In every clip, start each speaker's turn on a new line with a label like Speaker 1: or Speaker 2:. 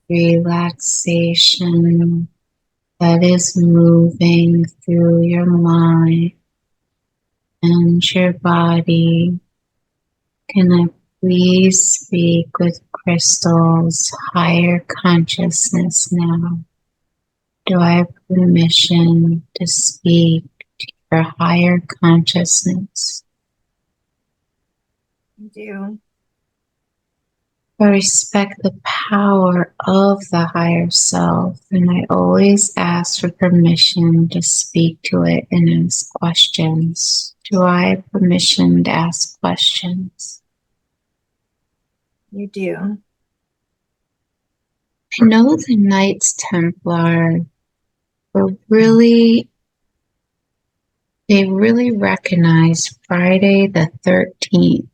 Speaker 1: relaxation that is moving through your mind and your body. Can I please speak with Crystal's higher consciousness now? Do I have permission to speak to your higher consciousness?
Speaker 2: You do.
Speaker 1: I respect the power of the higher self, and I always ask for permission to speak to it and ask questions. Do I have permission to ask questions?
Speaker 2: You do.
Speaker 1: I know the Knights Templar they really recognize Friday the 13th.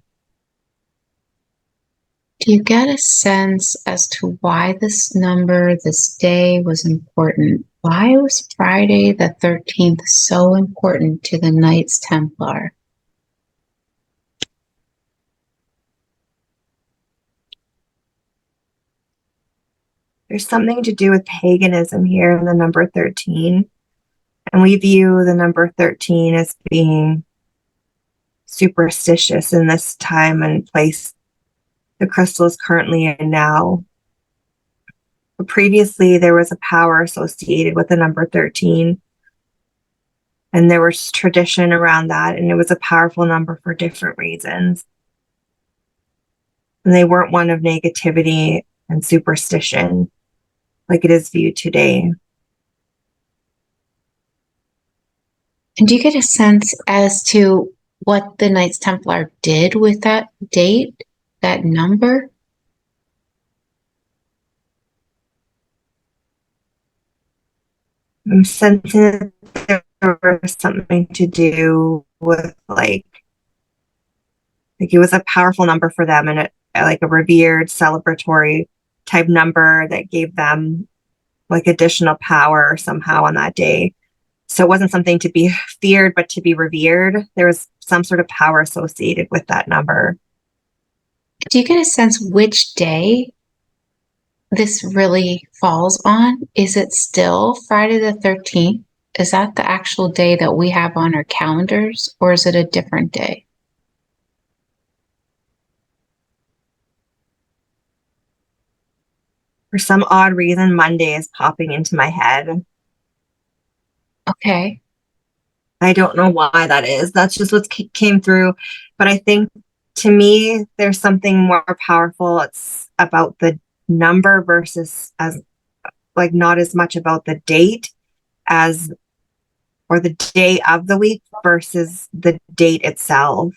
Speaker 1: Do you get a sense as to why this number, this day was important? Why was Friday the 13th so important to the Knights Templar?
Speaker 2: There's something to do with paganism here in the number 13. And we view the number 13 as being superstitious in this time and place the crystal is currently in now. But previously, there was a power associated with the number 13. And there was tradition around that, and it was a powerful number for different reasons. And they weren't one of negativity and superstition like it is viewed today.
Speaker 1: And do you get a sense as to what the Knights Templar did with that date, that number?
Speaker 2: I'm sensing that there was something to do with like it was a powerful number for them, and like a revered celebratory type number that gave them like additional power somehow on that day. So it wasn't something to be feared, but to be revered. There was some sort of power associated with that number.
Speaker 1: Do you get a sense which day this really falls on? Is it still Friday the 13th? Is that the actual day that we have on our calendars, or is it a different day?
Speaker 2: For some odd reason, Monday is popping into my head.
Speaker 1: Okay.
Speaker 2: I don't know why that is. That's just what came through. But I think to me, there's something more powerful. It's about the number versus as like not as much about the date as or the day of the week versus the date itself.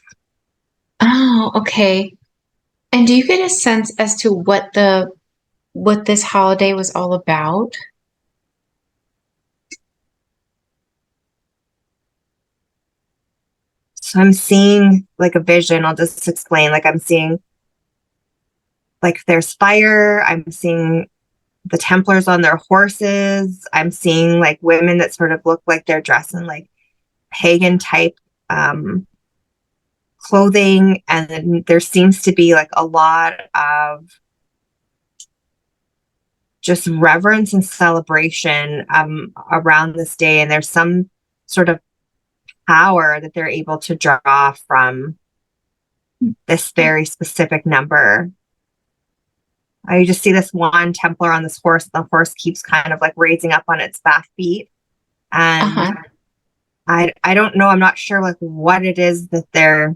Speaker 1: Oh, okay. And do you get a sense as to what this holiday was all about?
Speaker 2: So I'm seeing like a vision. I'll just explain. Like I'm seeing like there's fire. I'm seeing the Templars on their horses. I'm seeing like women that sort of look like they're dressed in like pagan type clothing. And then there seems to be like a lot of just reverence and celebration around this day. And there's some sort of power that they're able to draw from this very specific number. I just see this one Templar on this horse. The horse keeps kind of like raising up on its back feet. And
Speaker 1: Uh-huh.
Speaker 2: I don't know. I'm not sure like what it is that they're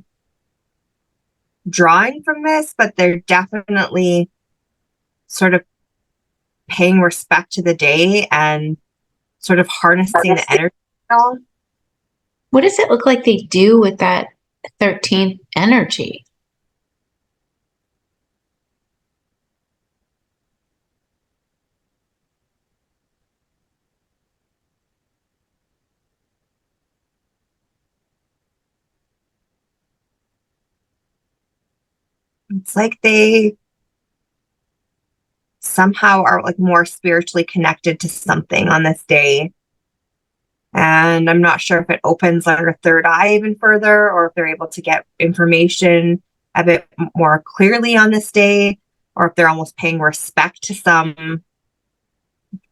Speaker 2: drawing from this, but they're definitely sort of paying respect to the day and sort of harnessing the energy.
Speaker 1: What does it look like they do with that 13th energy?
Speaker 2: It's like they somehow are like more spiritually connected to something on this day. And I'm not sure if it opens their third eye even further, or if they're able to get information a bit more clearly on this day, or if they're almost paying respect to some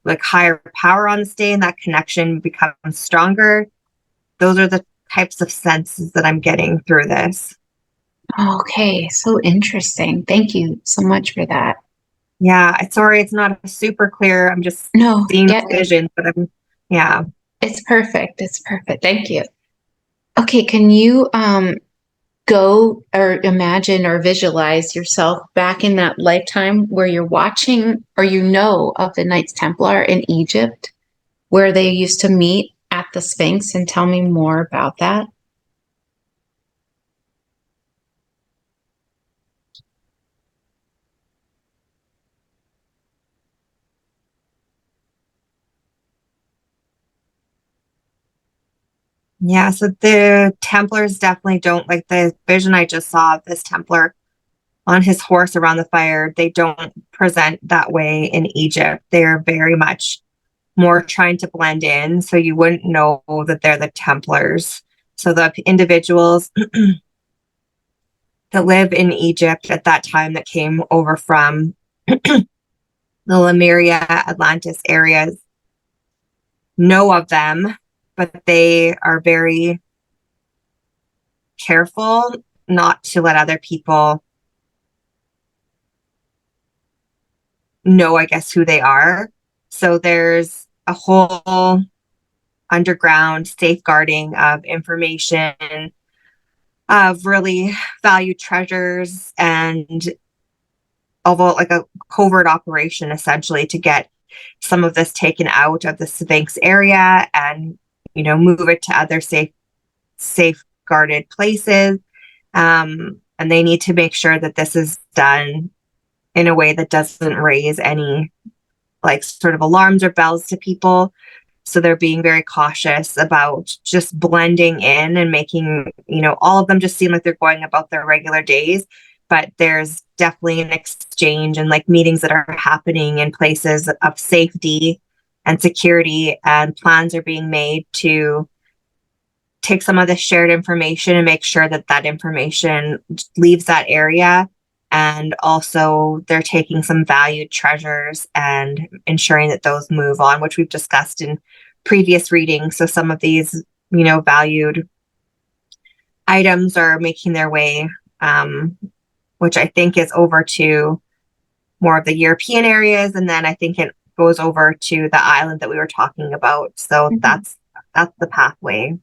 Speaker 2: like higher power on the stay and that connection becomes stronger. Those are the types of senses that I'm getting through this.
Speaker 1: Okay, so interesting. Thank you so much for that.
Speaker 2: Yeah, sorry, it's not super clear. I'm just
Speaker 1: No,
Speaker 2: seeing
Speaker 1: yeah,
Speaker 2: visions, but yeah.
Speaker 1: it's perfect. It's perfect. Thank you. Okay, can you go or imagine or visualize yourself back in that lifetime where you're watching or you know of the Knights Templar in Egypt, where they used to meet at the Sphinx, and tell me more about that?
Speaker 2: Yeah, so the Templars definitely don't, like the vision I just saw of this Templar on his horse around the fire, they don't present that way in Egypt. They're very much more trying to blend in, so you wouldn't know that they're the Templars. So the individuals that live in Egypt at that time that came over from the Lemuria, Atlantis areas know of them, but they are very careful not to let other people know, I guess, who they are. So there's a whole underground safeguarding of information, of really valued treasures, and although like a covert operation essentially to get some of this taken out of the Sphinx area and move it to other safeguarded places. And they need to make sure that this is done in a way that doesn't raise any like sort of alarms or bells to people. So they're being very cautious about just blending in and making, all of them just seem like they're going about their regular days. But there's definitely an exchange and like meetings that are happening in places of safety and security, and plans are being made to take some of the shared information and make sure that that information leaves that area. And also they're taking some valued treasures and ensuring that those move on, which we've discussed in previous readings. So some of these, valued items are making their way, which I think is over to more of the European areas. And then I think it goes over to the island that we were talking about. So that's the pathway.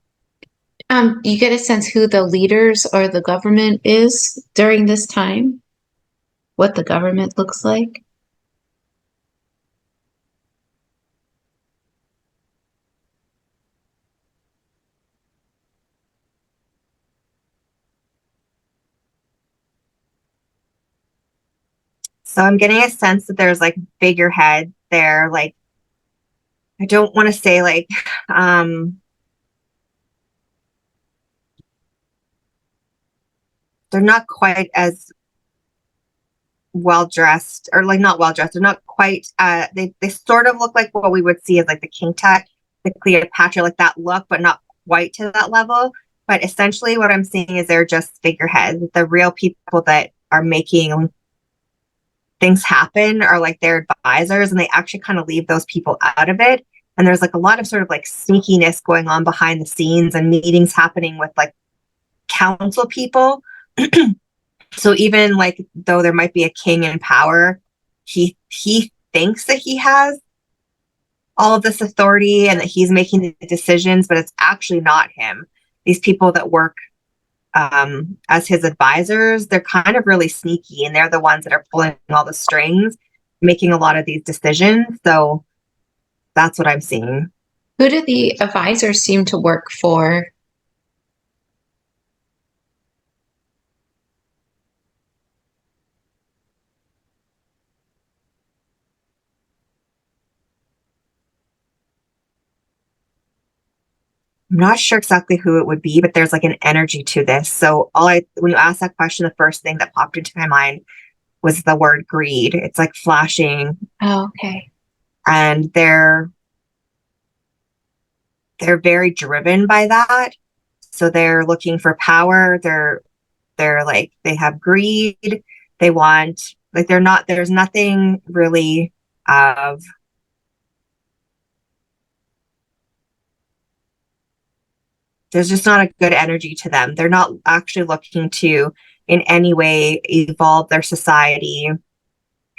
Speaker 1: You get a sense who the leaders or the government is during this time? What the government looks like?
Speaker 2: So I'm getting a sense that there's like figurehead there. Like, I don't want to say like, they're not quite as well dressed, or like not well dressed. They're not quite, they sort of look like what we would see as like the King Tut, the Cleopatra, like that look, but not quite to that level. But essentially what I'm seeing is they're just figureheads. The real people that are making things happen are like their advisors, and they actually kind of leave those people out of it. And there's like a lot of sort of like sneakiness going on behind the scenes and meetings happening with like council people. So even like though there might be a king in power, he thinks that he has all of this authority and that he's making the decisions, but it's actually not him. These people that work as his advisors, they're kind of really sneaky, and they're the ones that are pulling all the strings, making a lot of these decisions. So that's what I'm seeing.
Speaker 1: Who do the advisors seem to work for?
Speaker 2: I'm not sure exactly who it would be, but there's like an energy to this. So when you asked that question, the first thing that popped into my mind was the word greed. It's like flashing,
Speaker 1: Oh, okay.
Speaker 2: and they're very driven by that. So they're looking for power. They're like, they have greed. They want, like, they're not, there's nothing really of there's just not a good energy to them. They're not actually looking to in any way evolve their society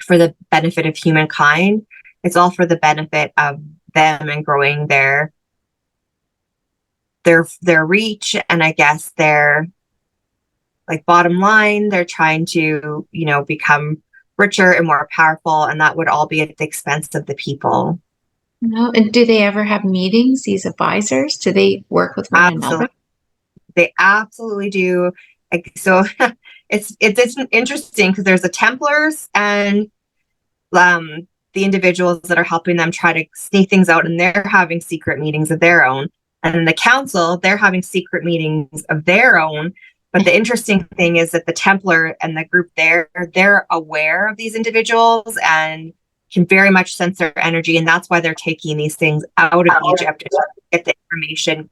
Speaker 2: for the benefit of humankind. It's all for the benefit of them and growing their reach, and I guess their like bottom line. They're trying to, you know, become richer and more powerful, and that would all be at the expense of the people.
Speaker 1: No. And do they ever have meetings, these advisors? Do they work with one another?
Speaker 2: Absolutely. They absolutely do. Like, so it's interesting because there's the Templars and the individuals that are helping them try to sneak things out, and they're having secret meetings of their own. And then the council, they're having secret meetings of their own. But the interesting thing is that the Templar and the group there, they're aware of these individuals and can very much sense their energy. And that's why they're taking these things out of Egypt to get the information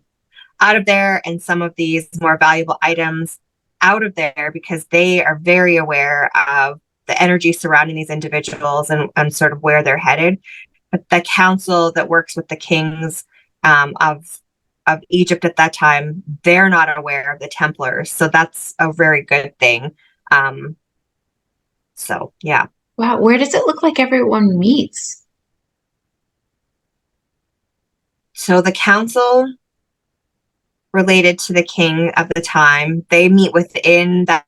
Speaker 2: out of there and some of these more valuable items out of there, because they are very aware of the energy surrounding these individuals and sort of where they're headed. But the council that works with the kings of Egypt at that time, they're not aware of the Templars. So that's a very good thing. So, yeah.
Speaker 1: Wow. Where does it look like everyone meets?
Speaker 2: So the council related to the king of the time, they meet within that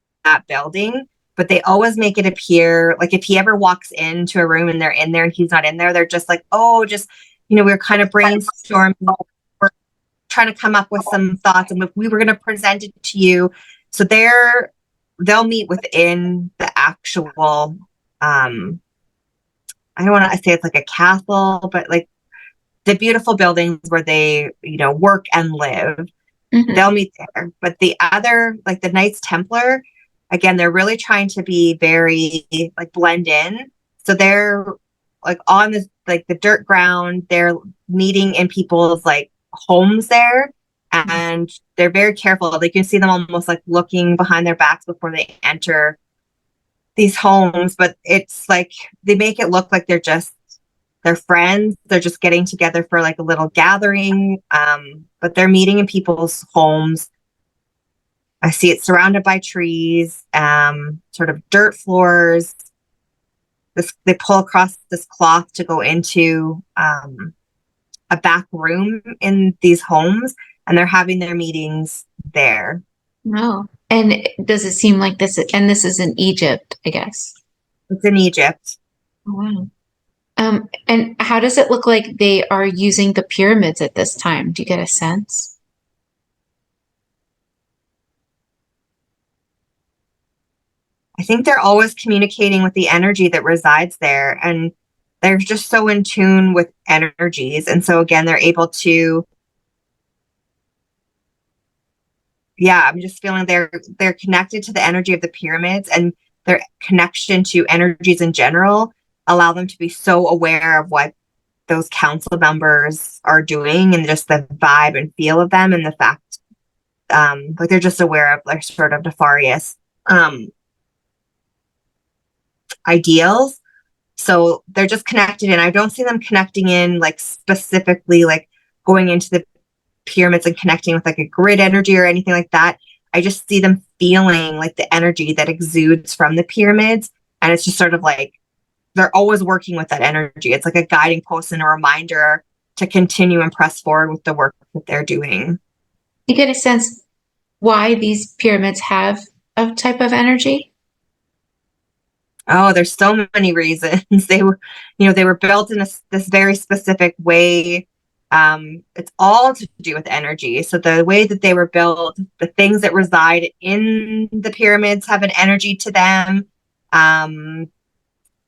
Speaker 2: building, but they always make it appear like if he ever walks into a room and they're in there and he's not in there, they're just like, oh, just, you know, we're kind of brainstorming, we're trying to come up with some thoughts, and we were going to present it to you. So they'll meet within the actual, I don't want to say it's like a castle, but like the beautiful buildings where they, you know, work and live. They'll meet there. But the other, like the Knights Templar, again, they're really trying to be very like blend in. So they're like on this like the dirt ground. They're meeting in people's like homes there, and they're very careful. Like you can see them almost like looking behind their backs before they enter these homes. But it's like they make it look like they're friends. They're just getting together for like a little gathering. But they're meeting in people's homes. I see it surrounded by trees, sort of dirt floors. They pull across this cloth to go into a back room in these homes, and they're having their meetings there.
Speaker 1: No. And does it seem like this, and this is in Egypt, I guess?
Speaker 2: It's in Egypt.
Speaker 1: Oh, wow. And how does it look like they are using the pyramids at this time? Do you get a sense?
Speaker 2: I think they're always communicating with the energy that resides there, and they're just so in tune with energies. And so again, they're able to, yeah, I'm just feeling they're connected to the energy of the pyramids, and their connection to energies in general allow them to be so aware of what those council members are doing and just the vibe and feel of them, and the fact like they're just aware of their sort of nefarious ideals. So they're just connected in. I don't see them connecting in like specifically like going into the pyramids and connecting with like a grid energy or anything like that. I just see them feeling like the energy that exudes from the pyramids, and it's just sort of like they're always working with that energy. It's like a guiding post and a reminder to continue and press forward with the work that they're doing.
Speaker 1: You get a sense why these pyramids have a type of energy?
Speaker 2: Oh, there's so many reasons. They were, you know, they were built in this very specific way. It's all to do with energy. So the way that they were built, the things that reside in the pyramids have an energy to them.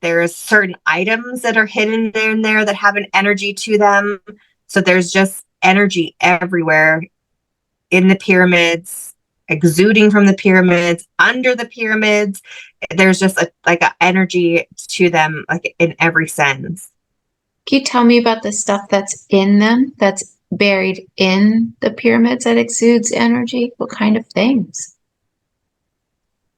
Speaker 2: There's certain items that are hidden in there that have an energy to them. So there's just energy everywhere in the pyramids, exuding from the pyramids, under the pyramids. There's just like an energy to them, like in every sense.
Speaker 1: Can you tell me about the stuff that's in them, that's buried in the pyramids that exudes energy? What kind of things?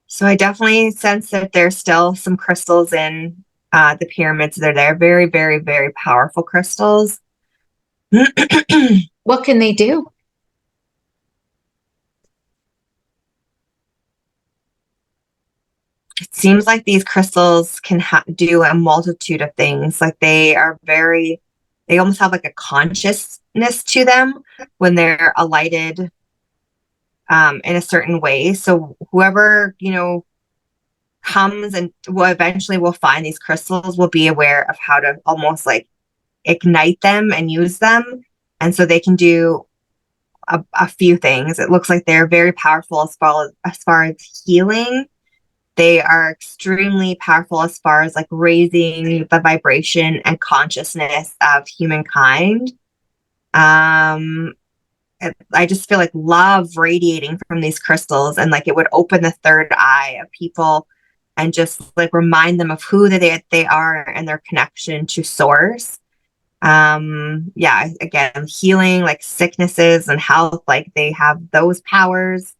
Speaker 2: So I definitely sense that there's still some crystals in the pyramids. They're very, very, very powerful crystals.
Speaker 1: What can they do?
Speaker 2: it seems like these crystals can do a multitude of things. Like they almost have like a consciousness to them when they're alighted in a certain way. So whoever, comes and will find these crystals will be aware of how to almost like ignite them and use them. And so they can do a few things. It looks like they're very powerful as far as healing. They are extremely powerful as far as like raising the vibration and consciousness of humankind. I just feel like love radiating from these crystals, and like it would open the third eye of people and just like remind them of who they are and their connection to source. Yeah, again, healing like sicknesses and health, like they have those powers.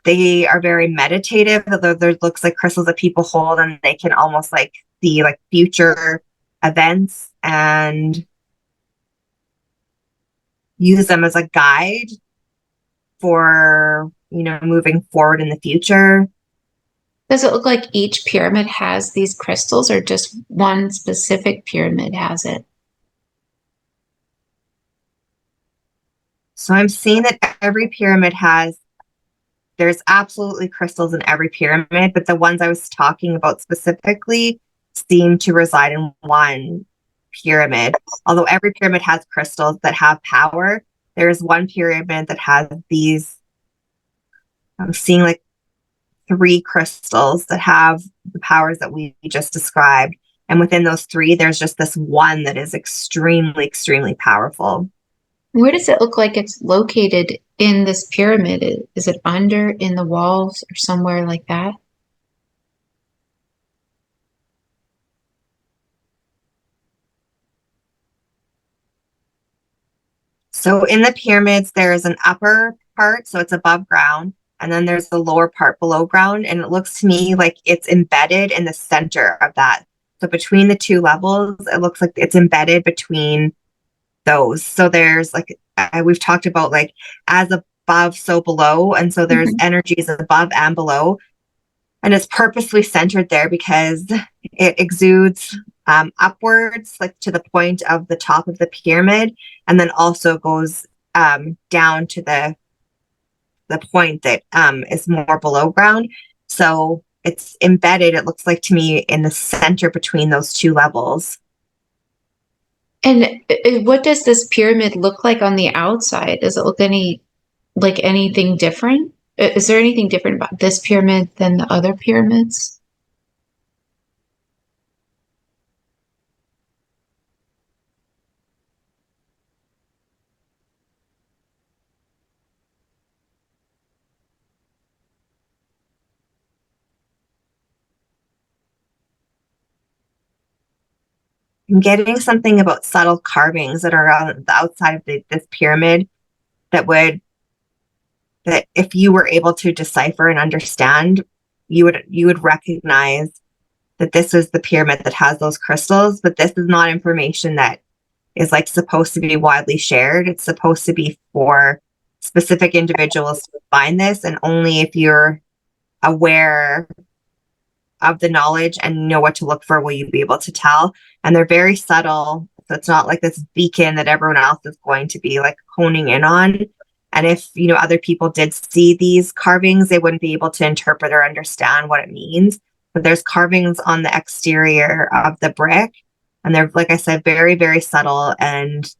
Speaker 2: They are very meditative. There looks like crystals that people hold, and they can almost like see like future events and use them as a guide for, moving forward in the future.
Speaker 1: Does it look like each pyramid has these crystals, or just one specific pyramid has it?
Speaker 2: So I'm seeing that there's absolutely crystals in every pyramid, but the ones I was talking about specifically seem to reside in one pyramid. Although every pyramid has crystals that have power, there's one pyramid that has these, I'm seeing like 3 crystals that have the powers that we just described. And within those 3, there's just this one that is extremely, extremely powerful.
Speaker 1: Where does it look like it's located in this pyramid? Is it under, in the walls, or somewhere like that?
Speaker 2: So in the pyramids, there's an upper part, so it's above ground, and then there's the lower part below ground. And it looks to me like it's embedded in the center of that. So between the 2 levels, it looks like it's embedded between those. So there's like, we've talked about like as above, so below. And so there's energies above and below. And it's purposely centered there because it exudes upwards, like to the point of the top of the pyramid, and then also goes down to the point that is more below ground. So it's embedded, it looks like to me, in the center between those 2 levels.
Speaker 1: And what does this pyramid look like on the outside? Does it look like anything different? Is there anything different about this pyramid than the other pyramids?
Speaker 2: I'm getting something about subtle carvings that are on the outside of this pyramid that if you were able to decipher and understand, you would recognize that this is the pyramid that has those crystals. But this is not information that is like supposed to be widely shared. It's supposed to be for specific individuals to find this, and only if you're aware of the knowledge and know what to look for will you be able to tell. And they're very subtle, so it's not like this beacon that everyone else is going to be like honing in on. And if other people did see these carvings, they wouldn't be able to interpret or understand what it means. But there's carvings on the exterior of the brick, and they're, like I said, very, very subtle. And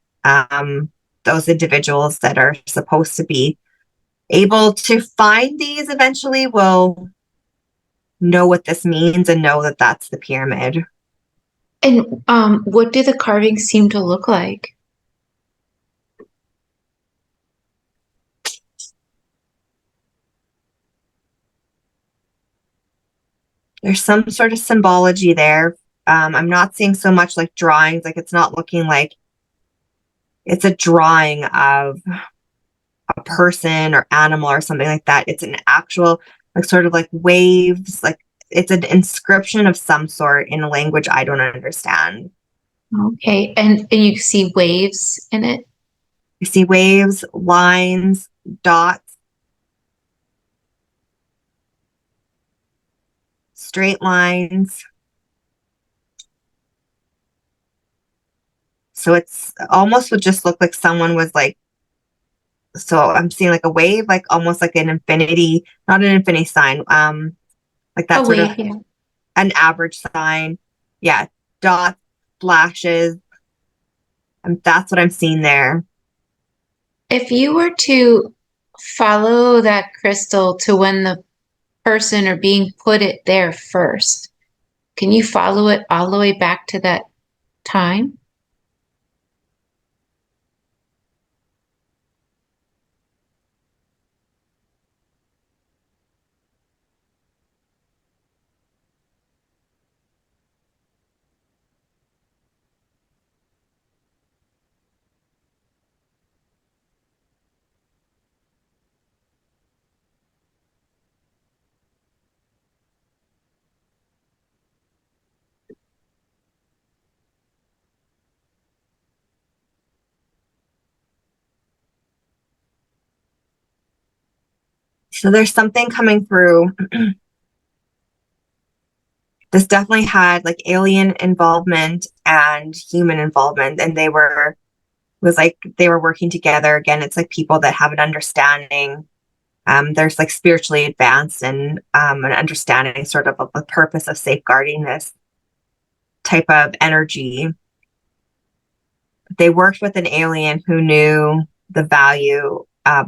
Speaker 2: those individuals that are supposed to be able to find these eventually will know what this means and know that that's the pyramid.
Speaker 1: And what do the carvings seem to look like?
Speaker 2: There's some sort of symbology there. I'm not seeing so much like drawings. Like it's not looking like it's a drawing of a person or animal or something like that. It's an actual like sort of like waves, like it's an inscription of some sort in a language I don't understand.
Speaker 1: Okay, and you see waves in it?
Speaker 2: You see waves, lines, dots. straight lines. So it's almost would just look like someone was like, so I'm seeing like a wave, like almost like an infinity, not an infinity sign, like that
Speaker 1: A
Speaker 2: sort of
Speaker 1: wave, yeah.
Speaker 2: an average sign. Yeah, dots, flashes, and that's what I'm seeing there.
Speaker 1: If you were to follow that crystal to when the person or being put it there first, can you follow it all the way back to that time?
Speaker 2: So there's something coming through. This definitely had like alien involvement and human involvement, and they were working together. Again, it's like people that have an understanding. There's like spiritually advanced and an understanding sort of the purpose of safeguarding this type of energy. They worked with an alien who knew the value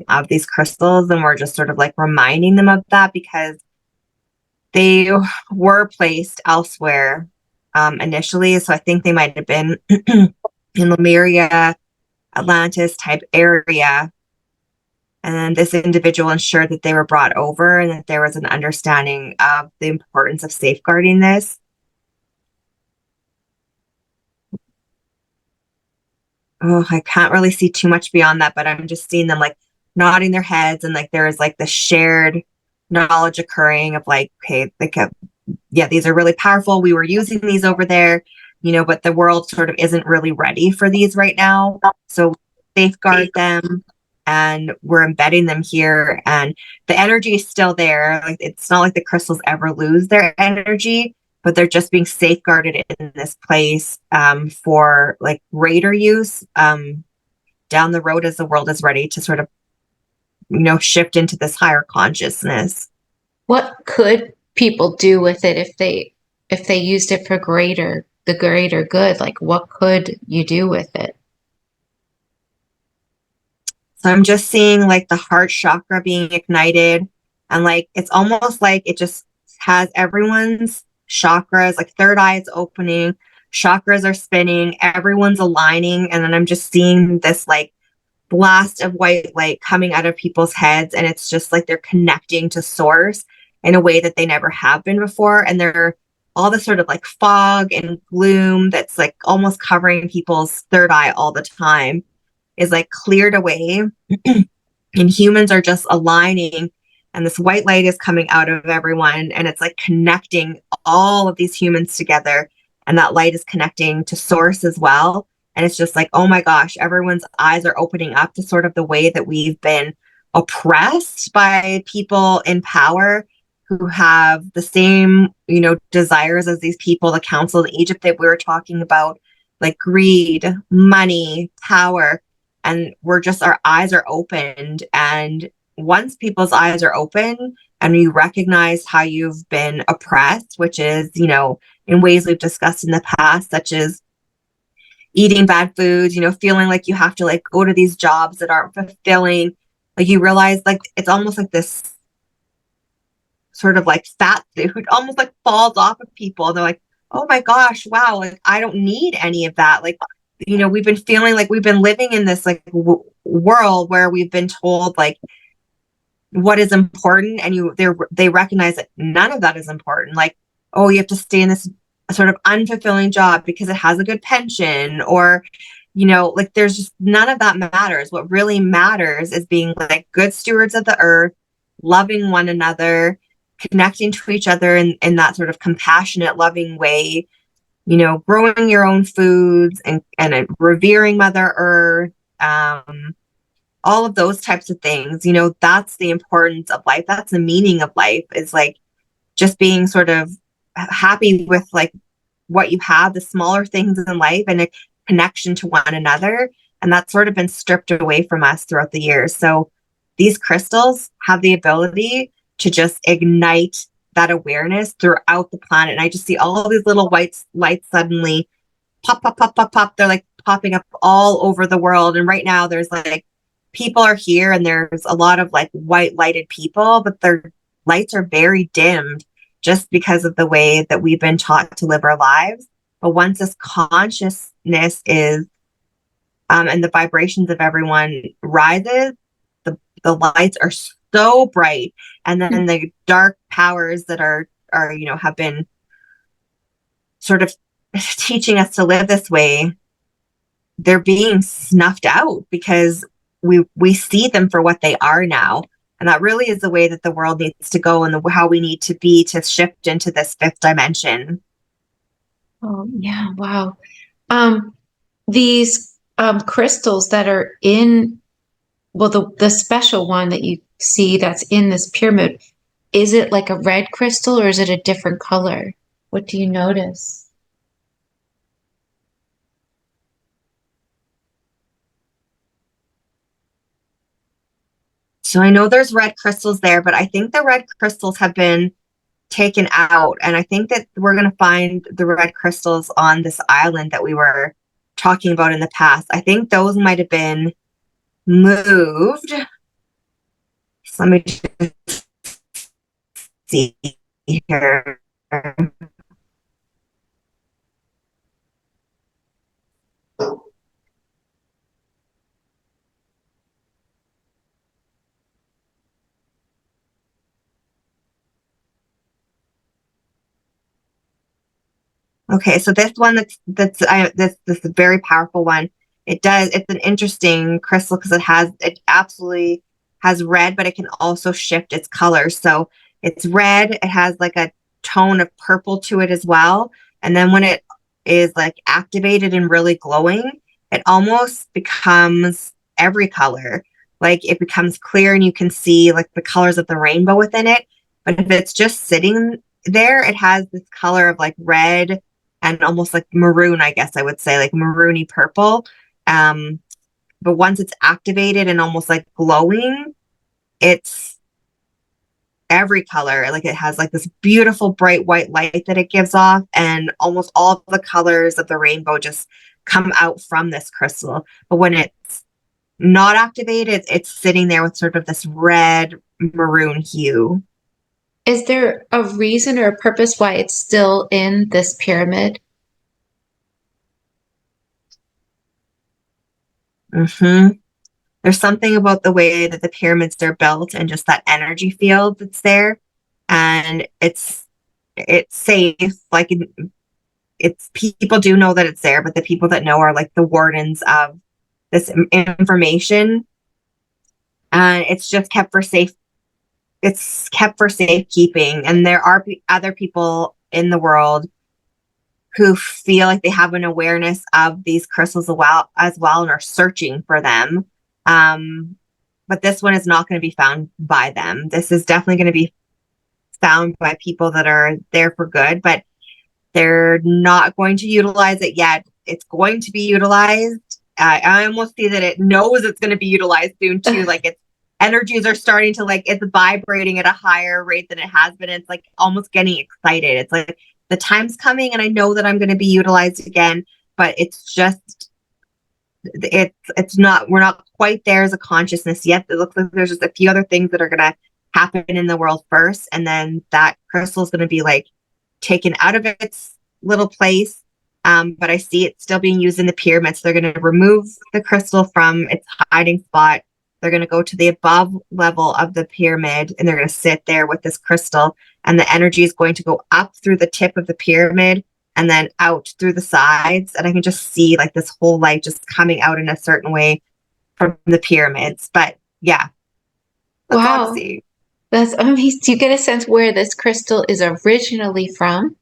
Speaker 2: of these crystals, and were just sort of like reminding them of that because they were placed elsewhere initially. So I think they might have been in Lemuria, Atlantis type area. And then this individual ensured that they were brought over and that there was an understanding of the importance of safeguarding this. Oh, I can't really see too much beyond that, but I'm just seeing them like nodding their heads, and like there is like the shared knowledge occurring of like, okay, like yeah, these are really powerful. We were using these over there, but the world sort of isn't really ready for these right now. So safeguard them, and we're embedding them here, and the energy is still there. Like it's not like the crystals ever lose their energy, but they're just being safeguarded in this place for like greater use down the road as the world is ready to sort of, shift into this higher consciousness.
Speaker 1: What could people do with it if they used it for the greater good? Like what could you do with it?
Speaker 2: So I'm just seeing like the heart chakra being ignited, and like it's almost like it just has everyone's chakras, like third eye is opening, chakras are spinning, everyone's aligning, and then I'm just seeing this like blast of white light coming out of people's heads, and it's just like they're connecting to source in a way that they never have been before, and they're all the sort of like fog and gloom that's like almost covering people's third eye all the time is like cleared away, and humans are just aligning, and this white light is coming out of everyone, and it's like connecting all of these humans together, and that light is connecting to source as well. And it's just like, oh my gosh, everyone's eyes are opening up to sort of the way that we've been oppressed by people in power who have the same, desires as these people, the council in Egypt that we were talking about, like greed, money, power. And our eyes are opened. And once people's eyes are open and you recognize how you've been oppressed, which is, in ways we've discussed in the past, such as eating bad foods, feeling like you have to like go to these jobs that aren't fulfilling, like you realize like it's almost like this sort of like fat suit almost like falls off of people. They're like, oh my gosh, wow, like I don't need any of that. Like, we've been feeling like we've been living in this like world where we've been told like what is important, and they recognize that none of that is important. Like, oh, you have to stay in this sort of unfulfilling job because it has a good pension, or like there's just none of that matters. What really matters is being like good stewards of the earth, loving one another, connecting to each other in that sort of compassionate, loving way, growing your own foods, and revering Mother Earth, all of those types of things. That's the importance of life. That's the meaning of life, is like just being sort of happy with like what you have, the smaller things in life, and a connection to one another. And that's sort of been stripped away from us throughout the years. So these crystals have the ability to just ignite that awareness throughout the planet. And I just see all of these little white lights suddenly pop, pop, pop, pop, pop. They're like popping up all over the world. And right now there's like people are here and there's a lot of like white lighted people, but their lights are very dimmed just because of the way that we've been taught to live our lives. But once this consciousness is and the vibrations of everyone rises, the lights are so bright, and then the dark powers that are have been sort of teaching us to live this way, they're being snuffed out because we see them for what they are now. And that really is the way that the world needs to go, and how we need to be to shift into this fifth dimension.
Speaker 1: Oh, yeah. Wow. These crystals that are in, well, the special one that you see that's in this pyramid, is it like a red crystal or is it a different color? What do you notice?
Speaker 2: So I know there's red crystals there, but I think the red crystals have been taken out. And I think that we're going to find the red crystals on this island that we were talking about in the past. I think those might have been moved. So let me just see here. Okay, so this one this is a very powerful one. It's an interesting crystal because it absolutely has red, but it can also shift its color. So it's red, it has like a tone of purple to it as well. And then when it is like activated and really glowing, it almost becomes every color. Like it becomes clear and you can see like the colors of the rainbow within it. But if it's just sitting there, it has this color of like red and almost like maroon, I guess I would say, like maroony purple. Um, but once it's activated and almost like glowing, it's every color. Like it has like this beautiful bright white light that it gives off, and almost all the colors of the rainbow just come out from this crystal. But when it's not activated, it's sitting there with sort of this red maroon hue.
Speaker 1: Is there a reason or a purpose why it's still in this pyramid?
Speaker 2: Mm-hmm. There's something about the way that the pyramids are built and just that energy field that's there. And it's safe. Like it's people do know that it's there, but the people that know are like the wardens of this information. And it's just kept for safe. It's kept for safekeeping. And there are other people in the world who feel like they have an awareness of these crystals as well and are searching for them. But this one is not going to be found by them. This is definitely going to be found by people that are there for good, but they're not going to utilize it yet. It's going to be utilized. I almost see that it knows it's going to be utilized soon too. Like its energies are starting to like, it's vibrating at a higher rate than it has been. It's like almost getting excited. It's like the time's coming and I know that I'm going to be utilized again, but it's just, it's not, we're not quite there as a consciousness yet. It looks like there's just a few other things that are going to happen in the world first. And then that crystal is going to be like taken out of its little place. But I see it still being used in the pyramid. So they're going to remove the crystal from its hiding spot. They're going to go to the above level of the pyramid and they're going to sit there with this crystal. And the energy is going to go up through the tip of the pyramid and then out through the sides. And I can just see like this whole light just coming out in a certain way from the pyramids. But yeah, that's all I
Speaker 1: Wow,
Speaker 2: see.
Speaker 1: that's amazing. Do you get a sense where this crystal is originally from?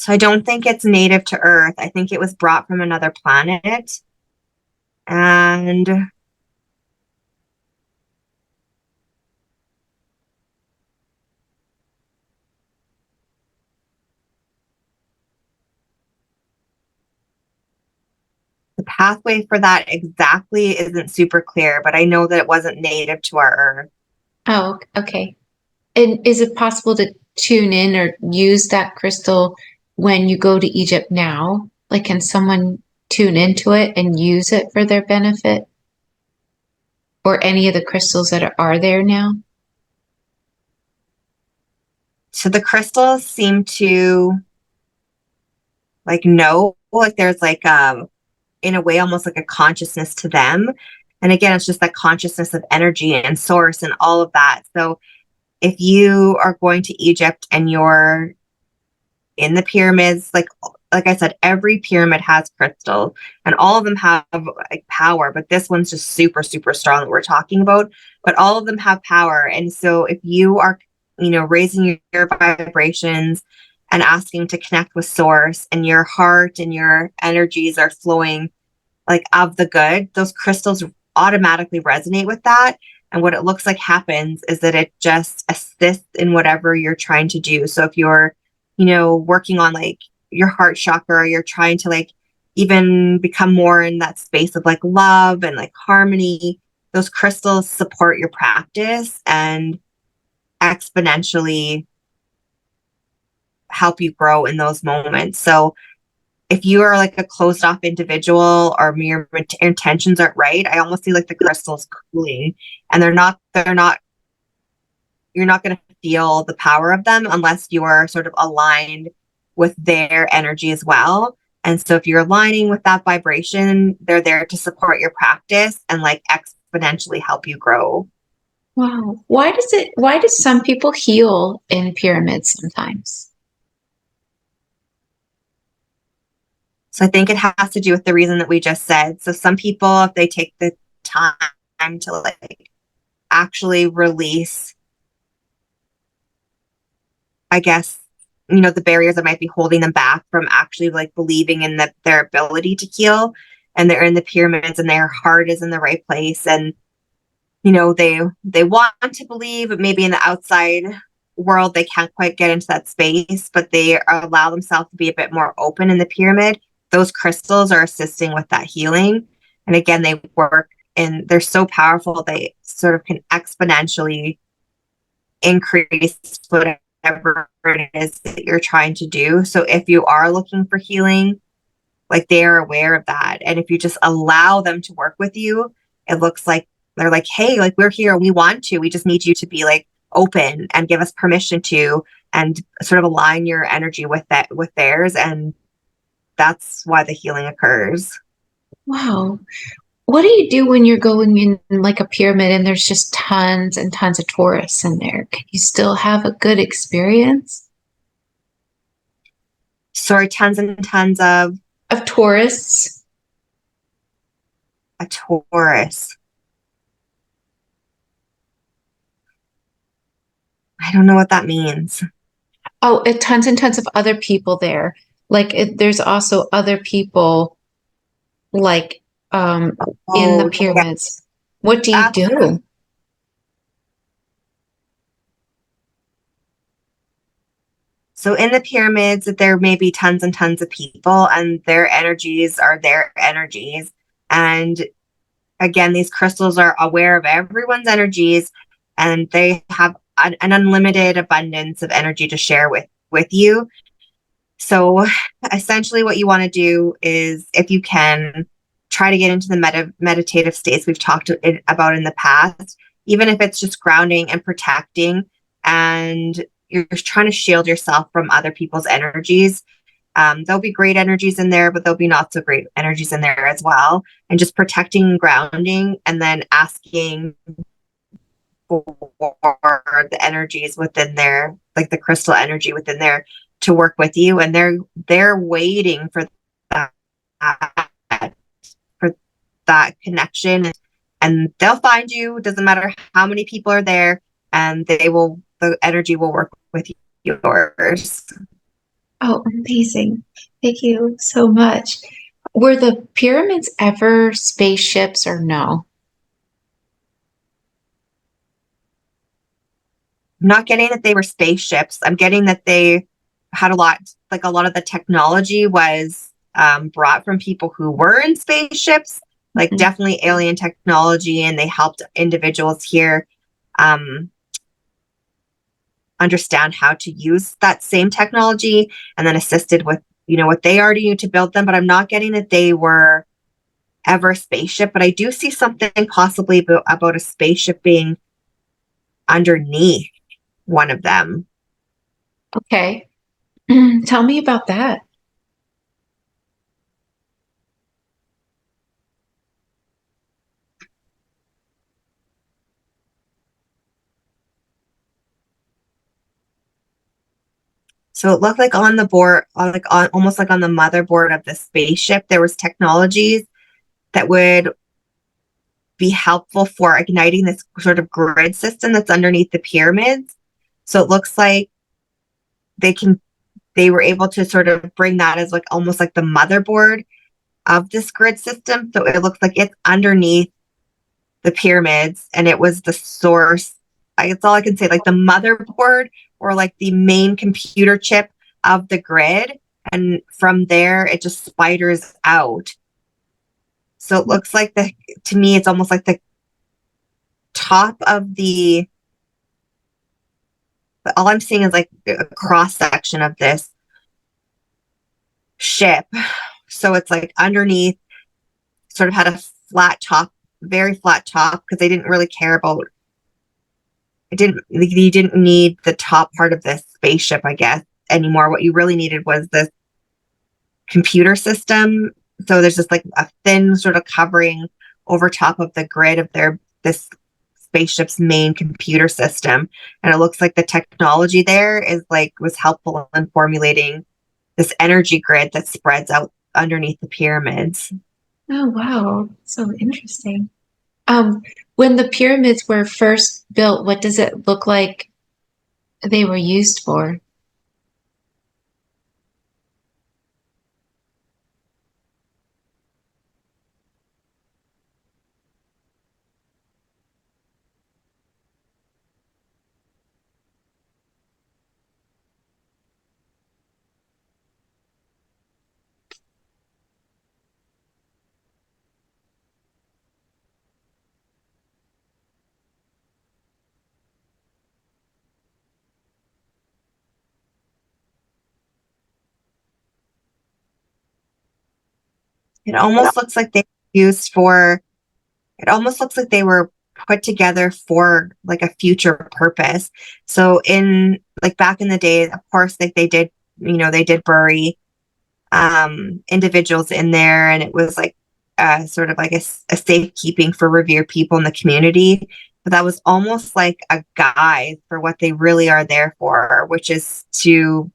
Speaker 2: So I don't think it's native to Earth. I think it was brought from another planet. And the pathway for that exactly isn't super clear, but I know that it wasn't native to our Earth.
Speaker 1: Oh, okay. And is it possible to tune in or use that crystal when you go to Egypt now? Like, can someone tune into it and use it for their benefit? Or any of the crystals that are there now?
Speaker 2: So the crystals seem to like know, like there's like in a way almost like a consciousness to them. And again, it's just that consciousness of energy and source and all of that. So if you are going to Egypt and you're in the pyramids, like I said, every pyramid has crystal and all of them have like power, but this one's just super, super strong that we're talking about. But all of them have power. And so if you are, raising your vibrations and asking to connect with source and your heart and your energies are flowing like of the good, those crystals automatically resonate with that. And what it looks like happens is that it just assists in whatever you're trying to do. So if you're, working on like your heart chakra, or you're trying to like even become more in that space of like love and like harmony, those crystals support your practice and exponentially help you grow in those moments. So if you are like a closed off individual or your intentions aren't right, I almost see like the crystals cooling and you're not going to feel the power of them unless you are sort of aligned with their energy as well. And so if you're aligning with that vibration, they're there to support your practice and like exponentially help you grow.
Speaker 1: Wow. Why does some people heal in pyramids sometimes?
Speaker 2: So I think it has to do with the reason that we just said. So some people, if they take the time to like actually release, I guess, the barriers that might be holding them back from actually like believing in their ability to heal, and they're in the pyramids and their heart is in the right place, and they want to believe, but maybe in the outside world they can't quite get into that space, but they allow themselves to be a bit more open in the pyramid. Those crystals are assisting with that healing. And again, they work and they're so powerful, they sort of can exponentially increase whatever it is that you're trying to do. So if you are looking for healing, like they are aware of that. And if you just allow them to work with you, it looks like they're like, hey, like we're here, we want to, we just need you to be like open and give us permission to, and sort of align your energy with theirs. And that's why the healing occurs.
Speaker 1: Wow. What do you do when you're going in like a pyramid and there's just tons and tons of tourists in there? Can you still have a good experience?
Speaker 2: Sorry, tons and tons
Speaker 1: Of tourists?
Speaker 2: a Taurus. I don't know what that means.
Speaker 1: Oh, tons and tons of other people there. Like there's also other people like in the
Speaker 2: Oh, yeah,
Speaker 1: pyramids. What do you
Speaker 2: that's
Speaker 1: do?
Speaker 2: so in the pyramids, there may be tons and tons of people, and their energies are their energies. And again, these crystals are aware of everyone's energies, and they have an unlimited abundance of energy to share with you. So essentially what you want to do is, if you can, try to get into the meditative states we've talked about in the past, even if it's just grounding and protecting, and you're just trying to shield yourself from other people's energies. There'll be great energies in there, but there'll be not so great energies in there as well. And just protecting and grounding, and then asking for the energies within there, like the crystal energy within there, to work with you. And they're waiting for that for that connection, and they'll find you. It doesn't matter how many people are there, and the energy will work with yours.
Speaker 1: Oh, amazing. Thank you so much. Were the pyramids ever spaceships or no?
Speaker 2: I'm not getting that they were spaceships. I'm getting that they had a lot of the technology was brought from people who were in spaceships, like
Speaker 1: Mhm.
Speaker 2: definitely alien technology, and they helped individuals here um, understand how to use that same technology and then assisted with, what they already knew to build them. But I'm not getting that they were ever a spaceship, but I do see something possibly about a spaceship being underneath one of them.
Speaker 1: Okay. Tell me about that.
Speaker 2: So it looked like on the board, almost like on the motherboard of the spaceship, there was technologies that would be helpful for igniting this sort of grid system that's underneath the pyramids. So it looks like they can they were able to sort of bring that as like almost like the motherboard of this grid system. So it looks like it's underneath the pyramids and it was the source. It's all I can say, like the motherboard or like the main computer chip of the grid. And from there, it just spiders out. So it looks like to me, it's almost like the top of all I'm seeing is like a cross section of this ship. So it's like underneath, sort of had a flat top, very flat top, because they didn't really care about you didn't need the top part of this spaceship, I guess, anymore. What you really needed was this computer system. So there's just like a thin sort of covering over top of the grid of this spaceship's main computer system. And it looks like the technology there was helpful in formulating this energy grid that spreads out underneath the pyramids.
Speaker 1: Oh, wow. So interesting. Um, when the pyramids were first built, what does it look like they were used for?
Speaker 2: It almost looks like they used for it almost looks like they were put together for like a future purpose. So in like back in the day, of course, like they did bury individuals in there, and it was like sort of like a safekeeping for revered people in the community. But that was almost like a guide for what they really are there for, which is to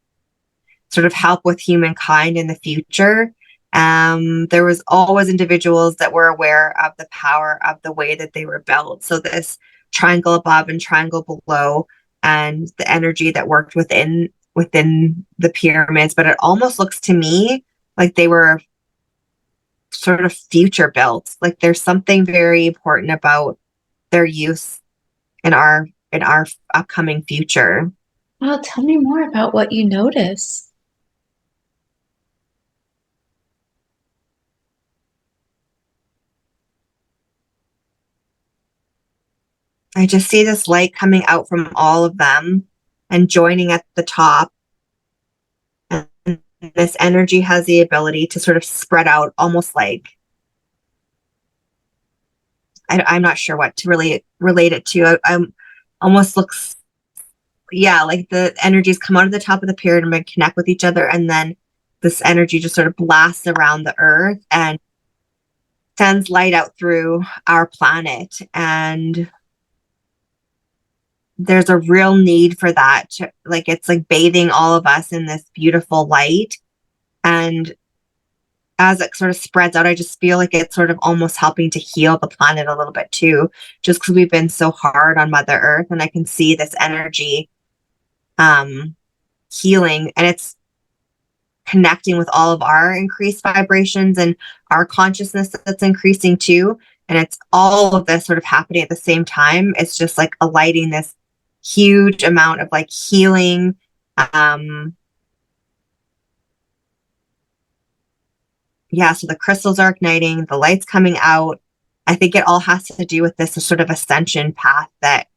Speaker 2: sort of help with humankind in the future. There was always individuals that were aware of the power of the way that they were built. So this triangle above and triangle below, and the energy that worked within the pyramids. But it almost looks to me like they were sort of future built. Like there's something very important about their use in our upcoming future.
Speaker 1: Well, tell me more about what you notice.
Speaker 2: I just see this light coming out from all of them and joining at the top. And this energy has the ability to sort of spread out almost like I'm not sure what to really relate it to. I'm almost looks, yeah, like the energies come out of the top of the pyramid and connect with each other. And then this energy just sort of blasts around the earth and sends light out through our planet. And there's a real need for that. Like it's like bathing all of us in this beautiful light. And as it sort of spreads out, I just feel like it's sort of almost helping to heal the planet a little bit too, just because we've been so hard on Mother Earth. And I can see this energy um, healing. And connecting with all of our increased vibrations and our consciousness that's increasing too. And it's all of this sort of happening at the same time. It's just like alighting this huge amount of like healing. Yeah, so the crystals are igniting, the light's coming out. I think it all has to do with this sort of ascension path that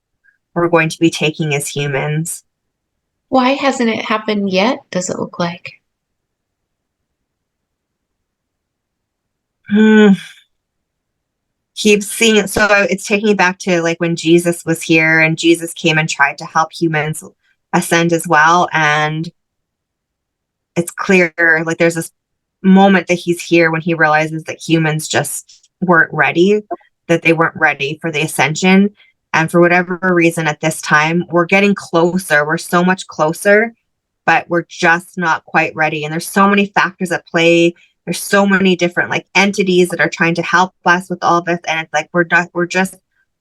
Speaker 2: we're going to be taking as humans.
Speaker 1: Why hasn't it happened yet, does it look like?
Speaker 2: Keep seeing it. So it's taking me back to like when Jesus was here and Jesus came and tried to help humans ascend as well. And it's clear, like there's this moment that he's here when he realizes that humans just weren't ready, that they weren't ready for the ascension. And for whatever reason at this time, we're getting closer. We're so much closer, but we're just not quite ready. And there's so many factors at play. There's so many different like entities that are trying to help us with all this. And it's like, we're just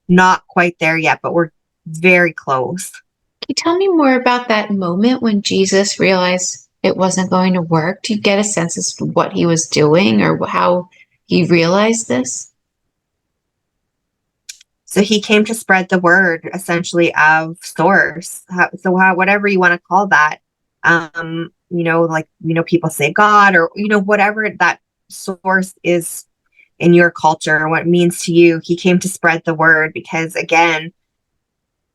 Speaker 2: not quite there yet, but we're very close.
Speaker 1: Can you tell me more about that moment when Jesus realized it wasn't going to work? Do you get a sense as to what he was doing or how he realized this?
Speaker 2: So he came to spread the word essentially of source. Whatever you want to call that, people say God or, whatever that source is in your culture, what it means to you. He came to spread the word because, again,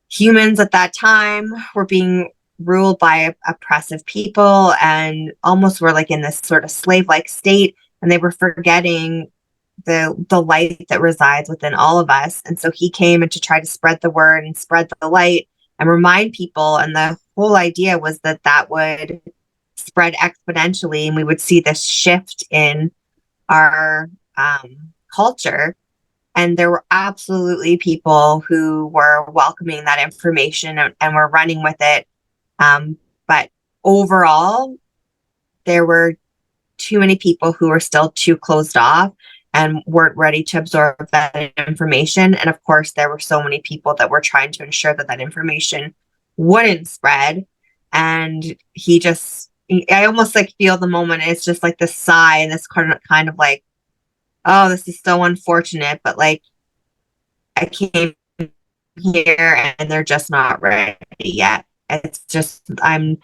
Speaker 2: humans at that time were being ruled by oppressive people and almost were like in this sort of slave-like state, and they were forgetting the light that resides within all of us. And so he came and to try to spread the word and spread the light and remind people. And the whole idea was that would spread exponentially and we would see this shift in our culture. And there were absolutely people who were welcoming that information and were running with it. But overall, there were too many people who were still too closed off and weren't ready to absorb that information. And of course, there were so many people that were trying to ensure that information wouldn't spread. And I almost like feel the moment. It's just like this sigh and this kind of like, oh, this is so unfortunate, but like I came here and they're just not ready yet. It's just I'm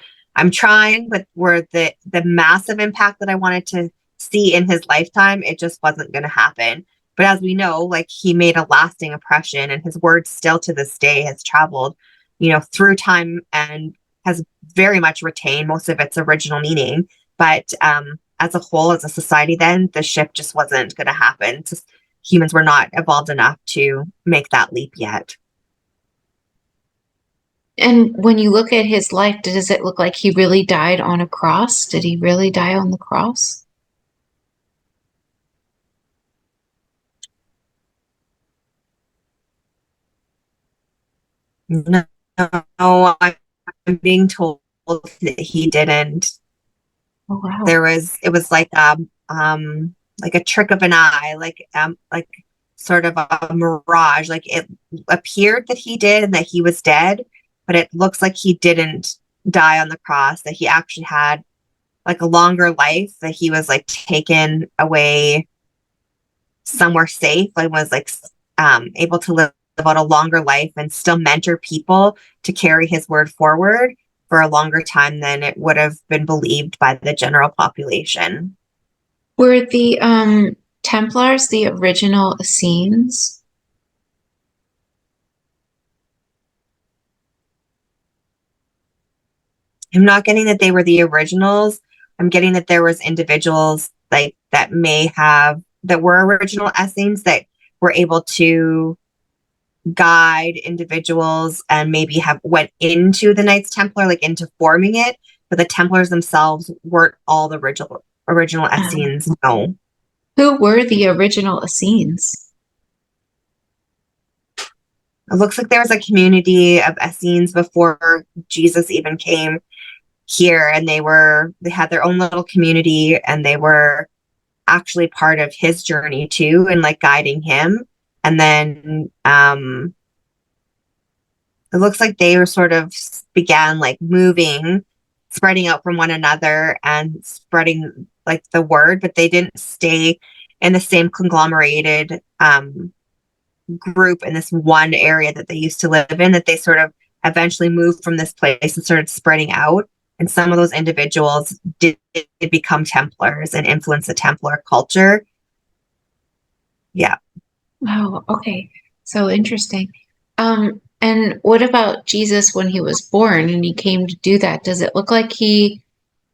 Speaker 2: trying, but where the massive impact that I wanted to see in his lifetime, it just wasn't going to happen. But as we know, like he made a lasting impression, and his word still to this day has traveled, through time and has very much retained most of its original meaning. But as a whole, as a society, then the shift just wasn't going to happen. Humans were not evolved enough to make that leap yet.
Speaker 1: And when you look at his life, does it look like he really died on a cross? Did he really die on the cross?
Speaker 2: No, I'm being told that he didn't.
Speaker 1: Oh, wow.
Speaker 2: It was like a trick of an eye, like sort of a mirage. Like it appeared that he did and that he was dead, but it looks like he didn't die on the cross, that he actually had like a longer life, that he was like taken away somewhere safe and was like able to live out a longer life and still mentor people to carry his word forward for a longer time than it would have been believed by the general population.
Speaker 1: Were the Templars the original Essenes?
Speaker 2: I'm not getting that they were the originals. I'm getting that there was individuals like that were original Essenes that were able to guide individuals and maybe have went into the Knights Templar, like into forming it, but the Templars themselves weren't all the original Essenes. No.
Speaker 1: Who were the original Essenes?
Speaker 2: It looks like there was a community of Essenes before Jesus even came here, and they had their own little community, and they were actually part of his journey too, and like guiding him. And then it looks like they were sort of began like moving spreading out from one another and spreading like the word, but they didn't stay in the same conglomerated group in this one area that they used to live in, that they sort of eventually moved from this place and started spreading out. And some of those individuals did become Templars and influence the Templar culture. Yeah.
Speaker 1: Oh, okay. So interesting. And what about Jesus when he was born and he came to do that? Does it look like he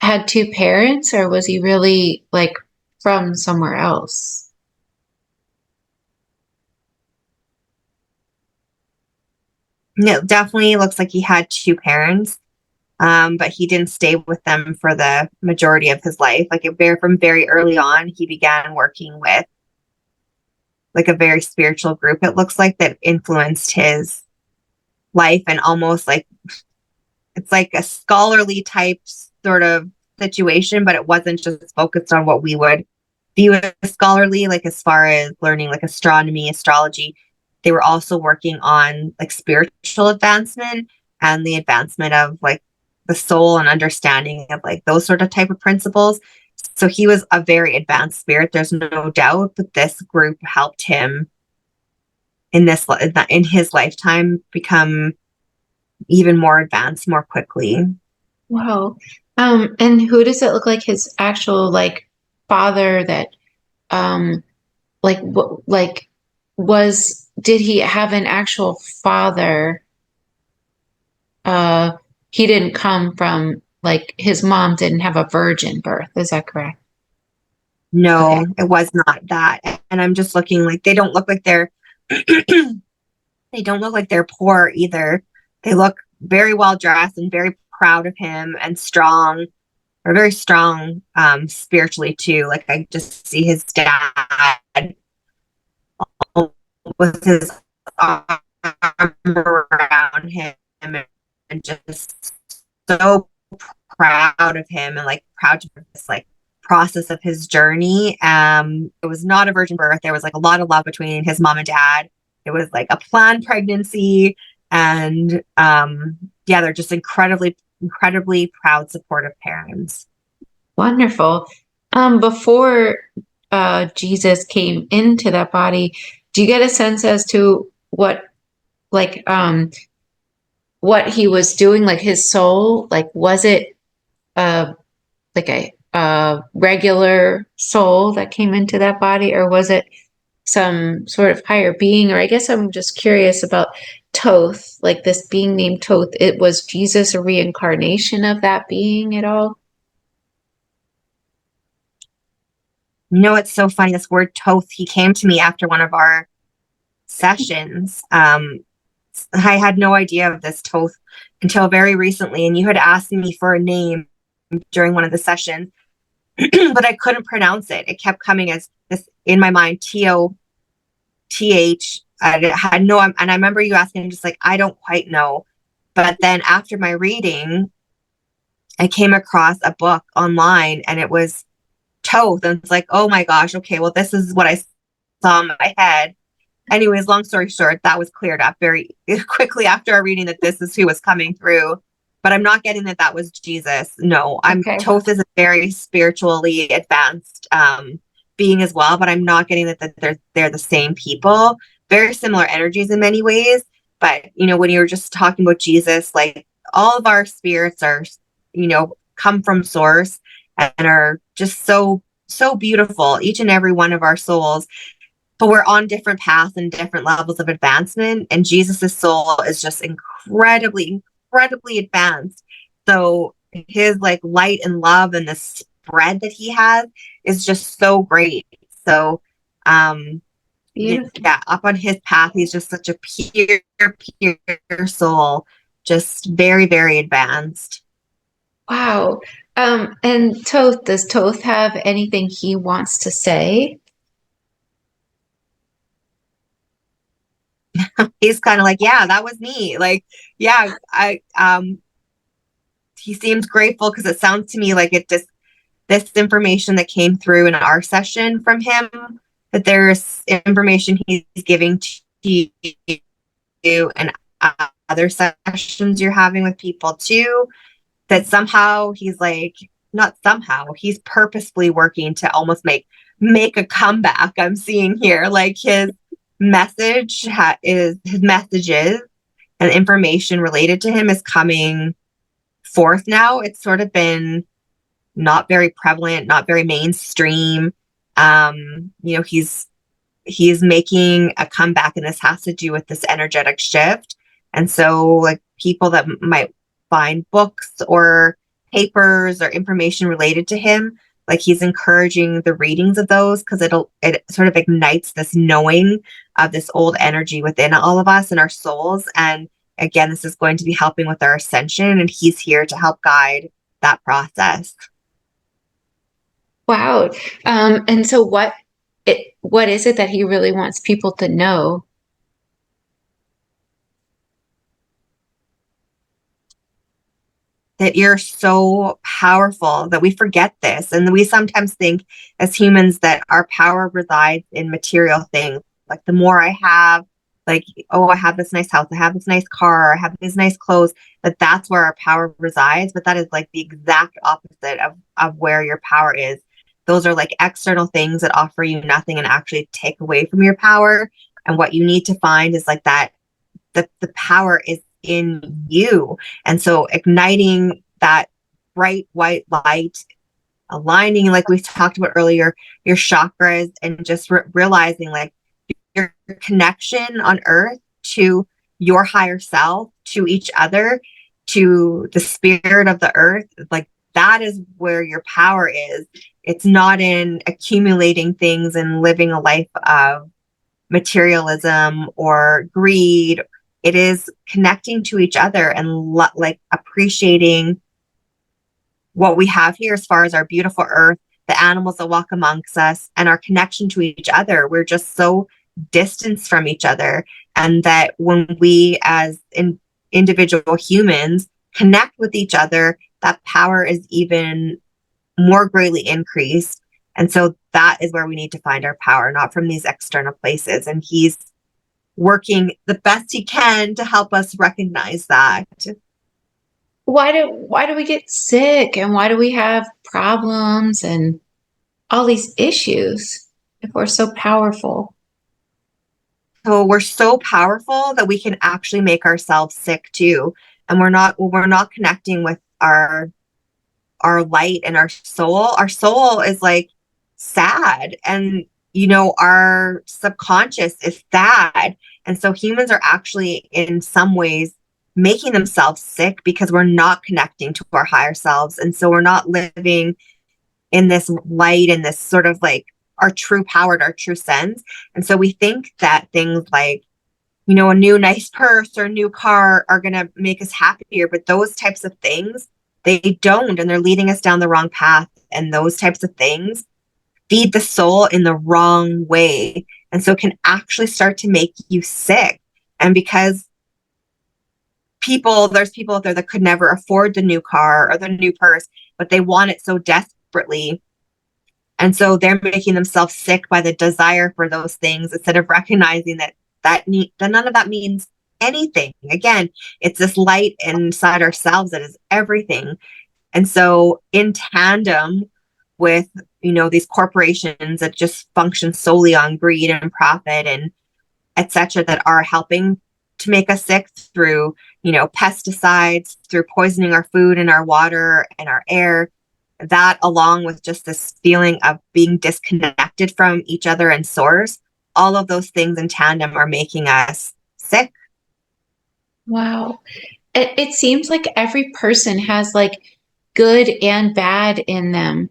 Speaker 1: had two parents, or was he really like from somewhere else?
Speaker 2: It definitely looks like he had two parents, but he didn't stay with them for the majority of his life. Like from very early on, he began working with like a very spiritual group, it looks like, that influenced his life, and almost like it's like a scholarly type sort of situation, but it wasn't just focused on what we would view as scholarly, like as far as learning like astronomy, astrology. They were also working on like spiritual advancement and the advancement of like the soul and understanding of like those sort of type of principles. So he was a very advanced spirit, there's no doubt, but this group helped him in his lifetime become even more advanced more quickly.
Speaker 1: Wow. And who does it look like his actual like father that um like was did he have an actual father? Uh he didn't come from like his mom didn't have a virgin birth. Is that correct? Okay.
Speaker 2: No, it was not that. And I'm just looking, like they don't look like they're they don't look like they're poor either. They look very well dressed and very proud of him and strong, or very strong spiritually too. Like I just see his dad with his arm around him and just so proud of him and like proud of this like process of his journey. It was not a virgin birth. There was like a lot of love between his mom and dad. It was like a planned pregnancy, and yeah, they're just incredibly proud, supportive parents.
Speaker 1: Wonderful. Before Jesus came into that body, do you get a sense as to like what he was doing, like his soul? Like was it uh like a regular soul that came into that body, or was it some sort of higher being? Or I guess I'm just curious about Thoth, like this being named Thoth. It was Jesus a reincarnation of that being at all?
Speaker 2: You know, it's so funny. This word Toth, he came to me after one of our sessions. I had no idea of this Toth until very recently, and you had asked me for a name during one of the sessions, but I couldn't pronounce it. It kept coming as this in my mind, Toth. I had no, and I remember you asking, just like, I don't quite know. But then after my reading, I came across a book online, and it was Toth, and it's like, oh my gosh, okay, well, this is what I saw in my head. Anyways, long story short, that was cleared up very quickly after our reading, that this is who was coming through. But I'm not getting that that was Jesus. No,
Speaker 1: Okay.
Speaker 2: Toth is a very spiritually advanced being as well, but I'm not getting that they're the same people. Very similar energies in many ways. But you know, when you were just talking about Jesus, like all of our spirits are, you know, come from source and are just so beautiful, each and every one of our souls, but we're on different paths and different levels of advancement, and Jesus's soul is just incredibly advanced. So his like light and love and the spread that he has is just so great. So yeah,
Speaker 1: Beautiful.
Speaker 2: up on his path, he's just such a pure soul, just very advanced.
Speaker 1: Wow. And Toth, does Toth have anything he wants to say?
Speaker 2: He's kind of like, yeah, that was me. Like, yeah, I he seems grateful, because it sounds to me like it just, this information that came through in our session from him, that there's information he's giving to you and other sessions you're having with people too, that somehow he's like, not somehow, he's purposefully working to almost make a comeback. I'm seeing here, like his his messages and information related to him is coming forth now. It's sort of been not very prevalent, not very mainstream. He's making a comeback, and this has to do with this energetic shift. And so, like, people that might find books or papers or information related to him, like, he's encouraging the readings of those, because it sort of ignites this knowing of this old energy within all of us and our souls. And again, this is going to be helping with our ascension, and he's here to help guide that process.
Speaker 1: Wow. And so what is it that he really wants people to know?
Speaker 2: That you're so powerful, that we forget this. And we sometimes think as humans that our power resides in material things. Like, the more I have, like, oh, I have this nice house, I have this nice car, I have these nice clothes, that's where our power resides. But that is like the exact opposite of where your power is. Those are like external things that offer you nothing and actually take away from your power. And what you need to find is like that the power is in you. And so igniting that bright white light, aligning, like we talked about earlier, your chakras, and just realizing like your connection on earth to your higher self, to each other, to the spirit of the earth, like that is where your power is. It's not in accumulating things and living a life of materialism or greed. It is connecting to each other and like appreciating what we have here as far as our beautiful earth, the animals that walk amongst us, and our connection to each other. We're just so distanced from each other. And that when we as individual humans connect with each other, that power is even more greatly increased. And so that is where we need to find our power, not from these external places. And he's working the best he can to help us recognize that.
Speaker 1: Why do we get sick, and why do we have problems and all these issues if we're so powerful?
Speaker 2: So we're so powerful that we can actually make ourselves sick too. And we're not connecting with our light and our soul. Our soul is like sad, and our subconscious is sad. And so humans are actually in some ways making themselves sick because we're not connecting to our higher selves. And so we're not living in this light and this sort of like our true power, our true sense. And so we think that things like, a new nice purse or a new car are going to make us happier. But those types of things, they don't, and they're leading us down the wrong path. And those types of things feed the soul in the wrong way. And so it can actually start to make you sick. And because there's people out there that could never afford the new car or the new purse, but they want it so desperately. And so they're making themselves sick by the desire for those things, instead of recognizing that none of that means anything. Again, it's this light inside ourselves that is everything. And so in tandem with, these corporations that just function solely on greed and profit and etc., that are helping to make us sick through, pesticides, through poisoning our food and our water and our air, that along with just this feeling of being disconnected from each other and source, all of those things in tandem are making us sick.
Speaker 1: Wow. It seems like every person has like good and bad in them.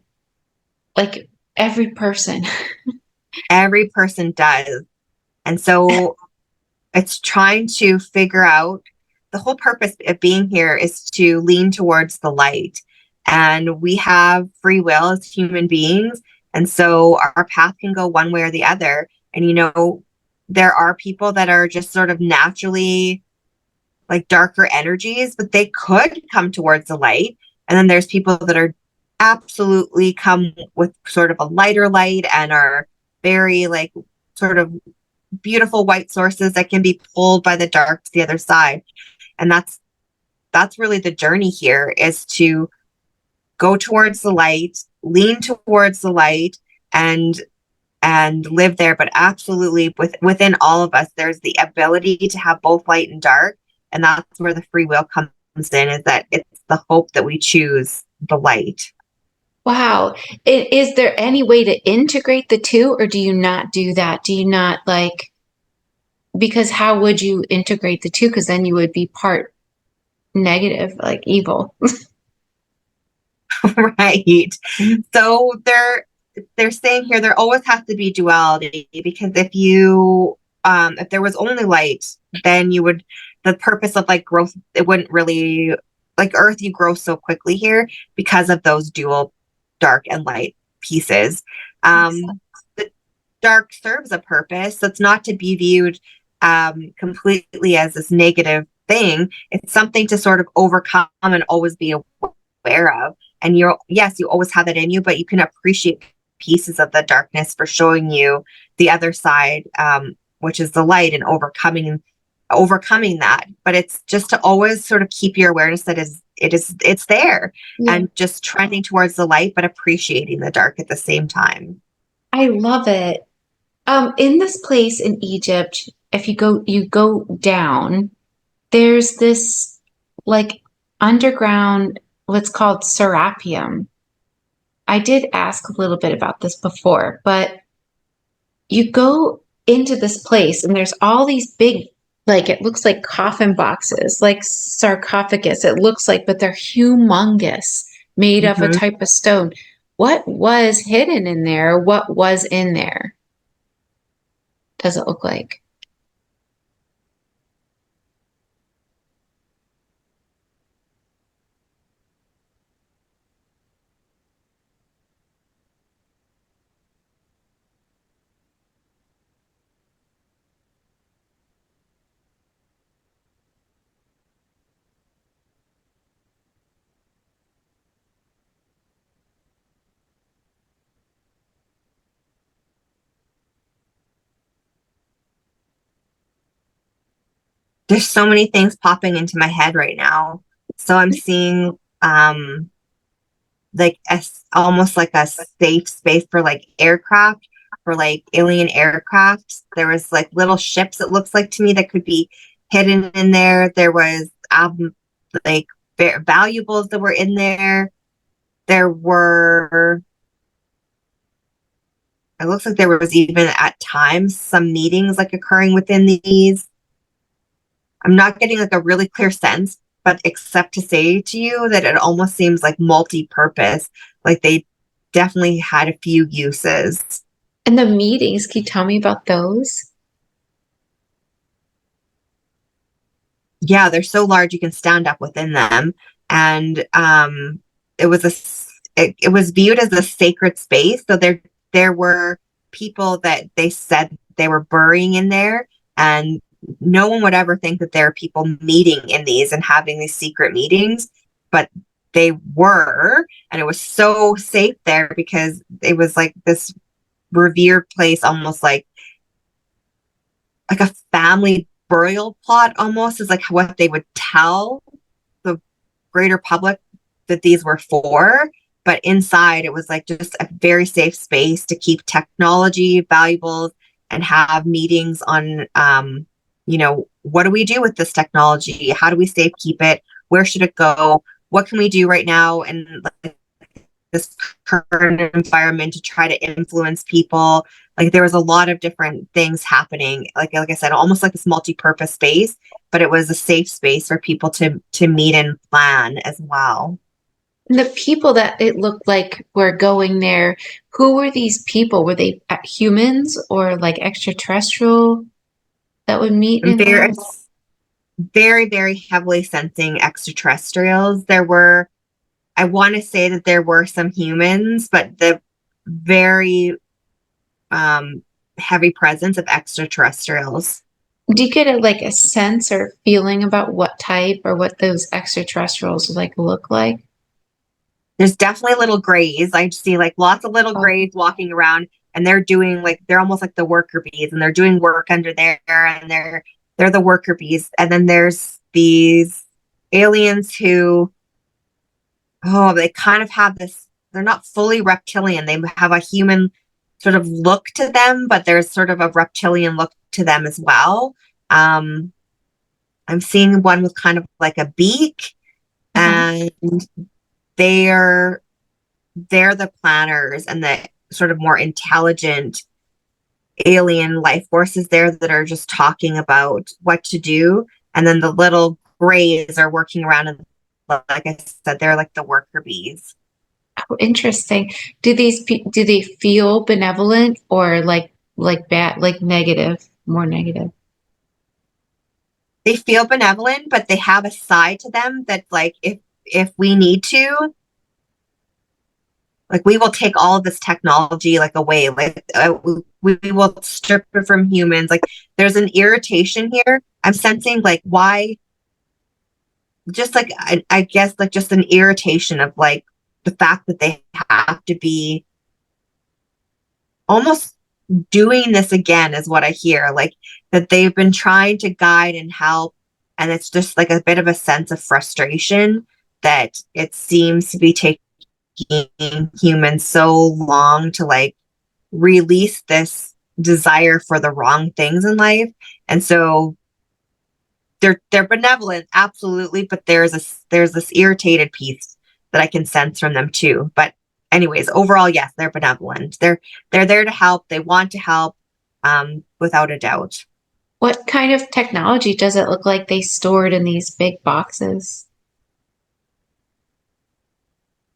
Speaker 1: Like every person.
Speaker 2: Every person does. And so it's trying to figure out, the whole purpose of being here is to lean towards the light. And we have free will as human beings. And so our path can go one way or the other. And, there are people that are just sort of naturally like darker energies, but they could come towards the light. And then there's people that are absolutely come with sort of a lighter light and are very like sort of beautiful white sources that can be pulled by the dark to the other side. And that's that's really the journey here, is to go towards the light, lean towards the light, and live there. But absolutely, within all of us, there's the ability to have both light and dark, and that's where the free will comes in, is that it's the hope that we choose the light.
Speaker 1: Wow. Is there any way to integrate the two, or do you not do that? Do you not like, because how would you integrate the two? Because then you would be part negative, like evil.
Speaker 2: Right. So they're saying here there always has to be duality, because if there was only light, then you would, the purpose of like growth, it wouldn't really, like Earth, you grow so quickly here because of those dual dark and light pieces. The dark serves a purpose. So it's not to be viewed completely as this negative thing. It's something to sort of overcome and always be aware of. And yes, you always have it in you, but you can appreciate pieces of the darkness for showing you the other side, which is the light, and overcoming that. But it's just to always sort of keep your awareness that it's there,
Speaker 1: Yeah.
Speaker 2: and just trending towards the light, but appreciating the dark at the same time.
Speaker 1: I love it. In this place in Egypt, if you go down, there's this like underground, what's called serapium. I did ask a little bit about this before, but you go into this place and there's all these big, like it looks like coffin boxes, like sarcophagus, it looks like, but they're humongous, made of a
Speaker 2: Mhm.
Speaker 1: type of stone. What was hidden in there? What was in there? Does it look like?
Speaker 2: There's so many things popping into my head right now. So I'm seeing like almost like a safe space for like aircraft, for like alien aircraft. There was like little ships, it looks like to me, that could be hidden in there. There was like valuables that were in there. There were, it looks like there was even at times some meetings like occurring within these. I'm not getting like a really clear sense, but except to say to you that it almost seems like multi-purpose, like they definitely had a few uses.
Speaker 1: And the meetings, can you tell me about those?
Speaker 2: Yeah, they're so large you can stand up within them. And it was it was viewed as a sacred space. So there were people that they said they were burying in there, and no one would ever think that there are people meeting in these and having these secret meetings, but they were. And it was so safe there because it was like this revered place, almost like a family burial plot, almost, is like what they would tell the greater public that these were for. But inside, it was like just a very safe space to keep technology, valuables, and have meetings on, what do we do with this technology? How do we safe keep it? Where should it go? What can we do right now? And like, this current environment to try to influence people. Like there was a lot of different things happening. Like I said, almost like this multi-purpose space, but it was a safe space for people to meet and plan as well.
Speaker 1: And the people that it looked like were going there, who were these people? Were they humans or like extraterrestrial that would meet
Speaker 2: And
Speaker 1: in there?
Speaker 2: very, very heavily sensing extraterrestrials. I want to say that there were some humans, but the very heavy presence of extraterrestrials.
Speaker 1: Do you get a sense or feeling about what type or what those extraterrestrials like look like?
Speaker 2: There's definitely little grays. I see like lots of little
Speaker 1: Oh,
Speaker 2: grays walking around, and they're almost like the worker bees, and they're doing work under there, and they're the worker bees. And then there's these aliens who, oh, they kind of have this, they're not fully reptilian. They have a human sort of look to them, but there's sort of a reptilian look to them as well. Um, I'm seeing one with kind of like a beak,
Speaker 1: Uh-huh.
Speaker 2: and they're they're the planners and the sort of more intelligent alien life forces there that are just talking about what to do. And then the little grays are working around, and like I said, they're like the worker bees.
Speaker 1: Oh, interesting. Do they feel benevolent or like bad, like negative, more negative?
Speaker 2: They feel benevolent, but they have a side to them that like if we need to, like we will take all of this technology like away, like we will strip it from humans. Like there's an irritation here. I'm sensing like why, just like I guess like just an irritation of like the fact that they have to be almost doing this again is what I hear. Like that they've been trying to guide and help, and it's just like a bit of a sense of frustration that it seems to be taking humans so long to like release this desire for the wrong things in life. And so they're benevolent, absolutely, but there's this irritated piece that I can sense from them too. But anyways, overall, yes, they're benevolent. They're there to help. They want to help, without a doubt.
Speaker 1: What kind of technology does it look like they stored in these big boxes?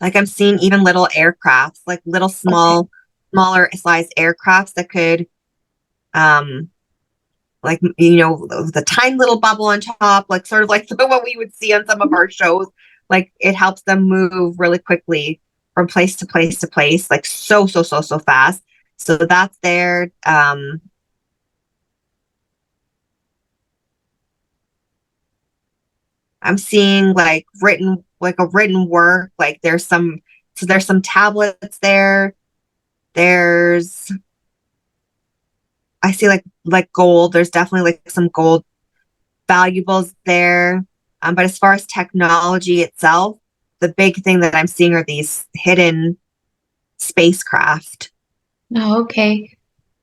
Speaker 2: Like I'm seeing even little aircrafts, like little
Speaker 1: Okay.
Speaker 2: smaller sized aircrafts that could, um, like you know, the tiny little bubble on top, like sort of like what we would see on some of our shows. Like it helps them move really quickly from place to place to place, like so fast. So that's there. I'm seeing like a written work. Like there's some tablets there. There's I see like gold. There's definitely like some gold valuables there. But as far as technology itself, the big thing that I'm seeing are these hidden spacecraft.
Speaker 1: Oh, okay.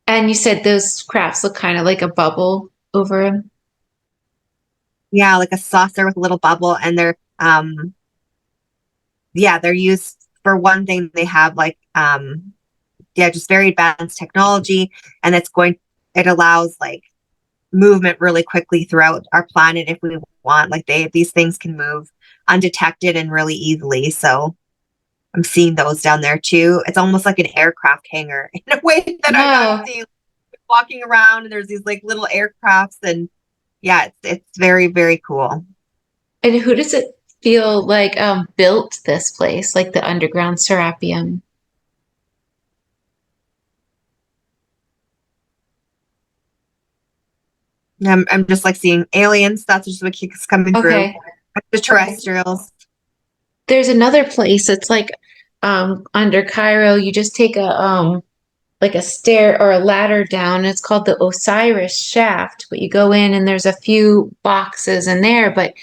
Speaker 1: And you said those crafts look kind of like a bubble over them.
Speaker 2: Yeah, like a saucer with a little bubble, and yeah, they're used for one thing. They have like yeah, just very advanced technology, and it allows like movement really quickly throughout our planet if we want. Like these things can move undetected and really easily. So I'm seeing those down there too. It's almost like an aircraft hangar in a way that I'm
Speaker 1: Oh,
Speaker 2: seeing walking around, and there's these like little aircrafts, and yeah, it's very, very cool.
Speaker 1: and who does it feel like built this place, like the underground Serapeum?
Speaker 2: I'm just like seeing aliens. That's just what keeps coming through.
Speaker 1: Okay.
Speaker 2: The terrestrials.
Speaker 1: There's another place. It's like under Cairo. You just take a like a stair or a ladder down. It's called the Osiris Shaft. But you go in and there's a few boxes in there, but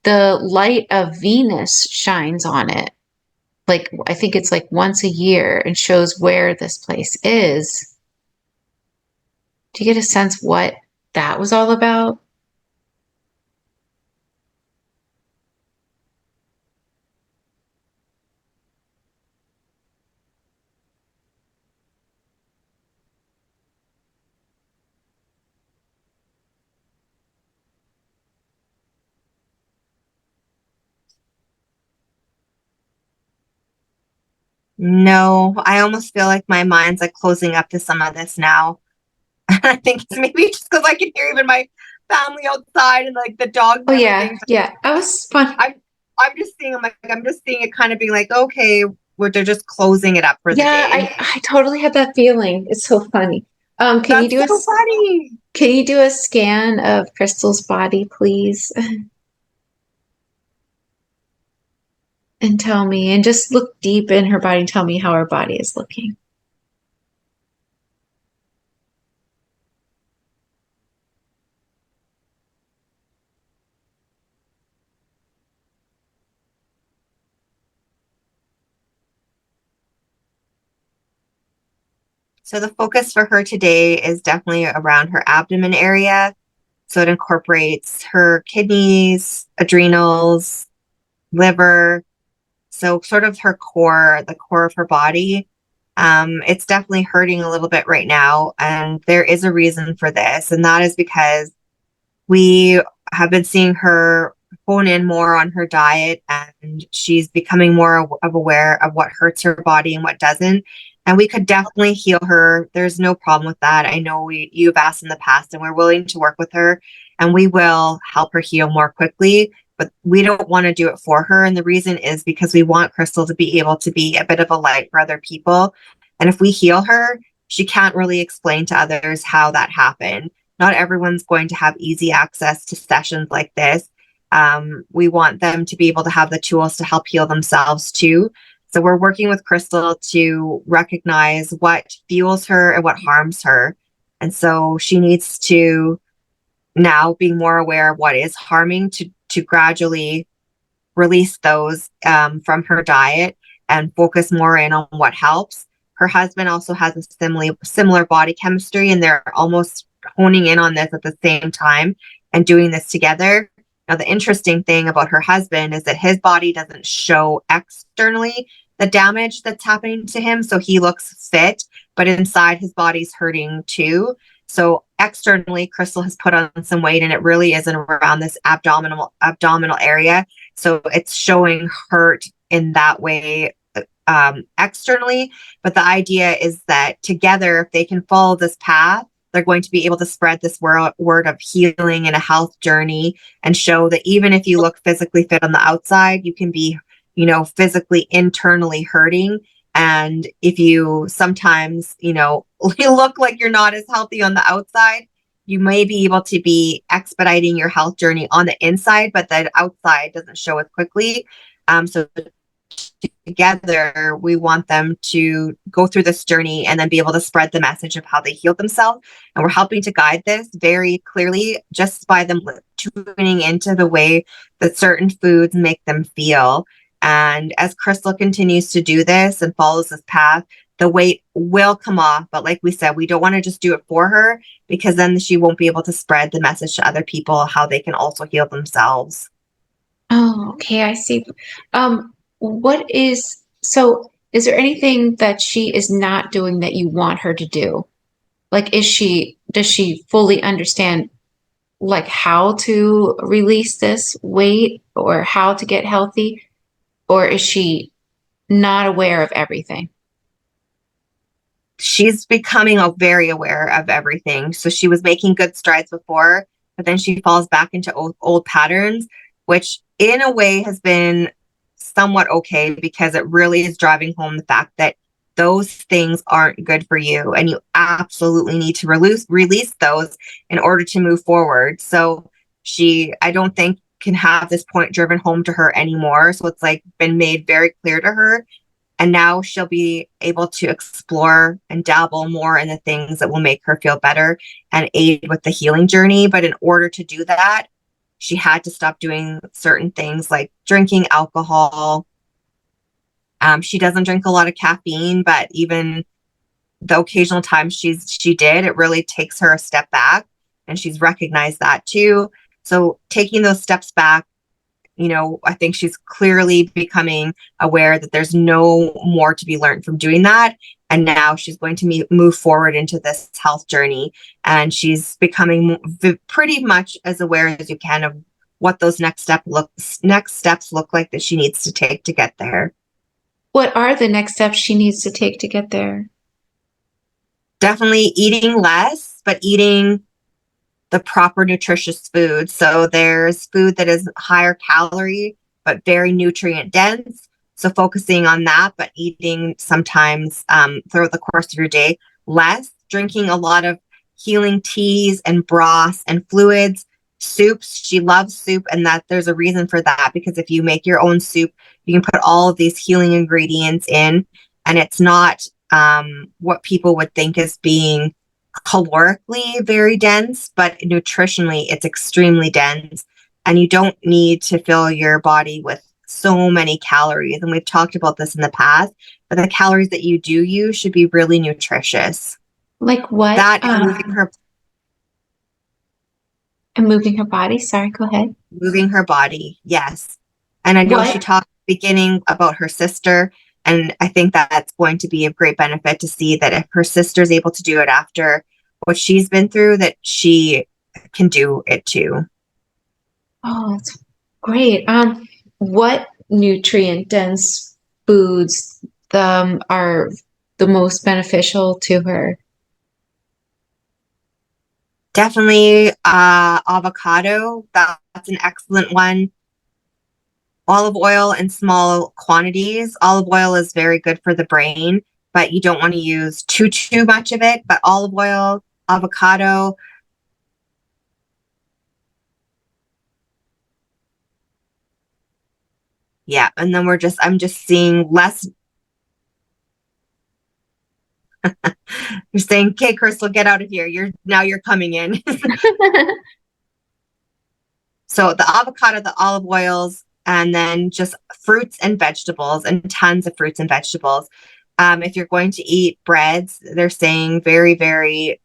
Speaker 1: the light of Venus shines on it. Like I think it's like once a year and shows where this place is. Do you get a sense what that was all about?
Speaker 2: No, I almost feel like my mind's like closing up to some of this now. I think it's maybe just because I can hear even my family outside and like the dogs
Speaker 1: Oh
Speaker 2: and
Speaker 1: yeah,
Speaker 2: everything.
Speaker 1: yeah. I was fun.
Speaker 2: I'm I'm just seeing I'm just seeing it kind of being like, okay, where they're just closing it up for the
Speaker 1: Yeah,
Speaker 2: day.
Speaker 1: I totally had that feeling. It's so funny.
Speaker 2: That's so funny.
Speaker 1: Can you do a scan of Crystal's body, please? And tell me, and just look deep in her body and tell me how her body is looking.
Speaker 2: So the focus for her today is definitely around her abdomen area. So it incorporates her kidneys, adrenals, liver. So sort of her core, the core of her body. It's definitely hurting a little bit right now. And there is a reason for this. And that is because we have been seeing her hone in more on her diet, and she's becoming more of aware of what hurts her body and what doesn't. And we could definitely heal her. There's no problem with that. I know you've asked in the past, and we're willing to work with her, and we will help her heal more quickly. But we don't want to do it for her. And the reason is because we want Crystal to be able to be a bit of a light for other people. And if we heal her, she can't really explain to others how that happened. Not everyone's going to have easy access to sessions like this. We want them to be able to have the tools to help heal themselves too. So we're working with Crystal to recognize what fuels her and what harms her. And so she needs to now be more aware of what is harming to gradually release those from her diet and focus more in on what helps. Her husband also has a similar body chemistry, and they're almost honing in on this at the same time and doing this together. Now, the interesting thing about her husband is that his body doesn't show externally the damage that's happening to him. So he looks fit, but inside his body's hurting too. So externally, Crystal has put on some weight, and it really isn't around this abdominal area. So it's showing hurt in that way externally. But the idea is that together, if they can follow this path, they're going to be able to spread this word of healing and a health journey, and show that even if you look physically fit on the outside, you can be, physically internally hurting. And if you sometimes, you look like you're not as healthy on the outside, you may be able to be expediting your health journey on the inside, but the outside doesn't show as quickly. So together, we want them to go through this journey and then be able to spread the message of how they healed themselves. And we're helping to guide this very clearly just by them tuning into the way that certain foods make them feel. And as Crystal continues to do this and follows this path, the weight will come off. But like we said, we don't want to just do it for her, because then she won't be able to spread the message to other people how they can also heal themselves.
Speaker 1: Oh, okay, I see. Is there anything that she is not doing that you want her to do? Like, does she fully understand like how to release this weight or how to get healthy? Or is she not aware of everything?
Speaker 2: She's becoming very aware of everything. So she was making good strides before, but then she falls back into old patterns, which in a way has been somewhat okay, because it really is driving home the fact that those things aren't good for you, and you absolutely need to release those in order to move forward. So I don't think, can have this point driven home to her anymore. So it's like been made very clear to her. And now she'll be able to explore and dabble more in the things that will make her feel better and aid with the healing journey. But in order to do that, she had to stop doing certain things like drinking alcohol. She doesn't drink a lot of caffeine, but even the occasional time she did, it really takes her a step back, and she's recognized that too. So taking those steps back, I think she's clearly becoming aware that there's no more to be learned from doing that. And now she's going to move forward into this health journey. And she's becoming pretty much as aware as you can of what those next steps look like that she needs to take to get there.
Speaker 1: What are the next steps she needs to take to get there?
Speaker 2: Definitely eating less, but eating the proper nutritious food. So there's food that is higher calorie, but very nutrient dense. So focusing on that, but eating sometimes throughout the course of your day less, drinking a lot of healing teas and broths and fluids, soups. She loves soup, and that there's a reason for that, because if you make your own soup, you can put all of these healing ingredients in, and it's not what people would think as being calorically very dense, but nutritionally it's extremely dense. And you don't need to fill your body with so many calories. And we've talked about this in the past, but the calories that you do use should be really nutritious.
Speaker 1: Like what?
Speaker 2: That and
Speaker 1: And moving her body. Sorry, go ahead.
Speaker 2: moving her body. Yes. And I know she
Speaker 1: What?
Speaker 2: talked at the beginning about her sister. And I think that's going to be a great benefit to see that if her sister's able to do it after what she's been through, that she can do it too.
Speaker 1: Oh, that's great. What nutrient dense foods are the most beneficial to her?
Speaker 2: Definitely avocado. That's an excellent one. Olive oil in small quantities. Olive oil is very good for the brain, but you don't want to use too much of it. But olive oil, avocado. Yeah, and then I'm just seeing less. You're saying, "Okay, Crystal, get out of here. You're coming in." So the avocado, the olive oils, and then just fruits and vegetables, and tons of fruits and vegetables. If you're going to eat breads, they're saying very, very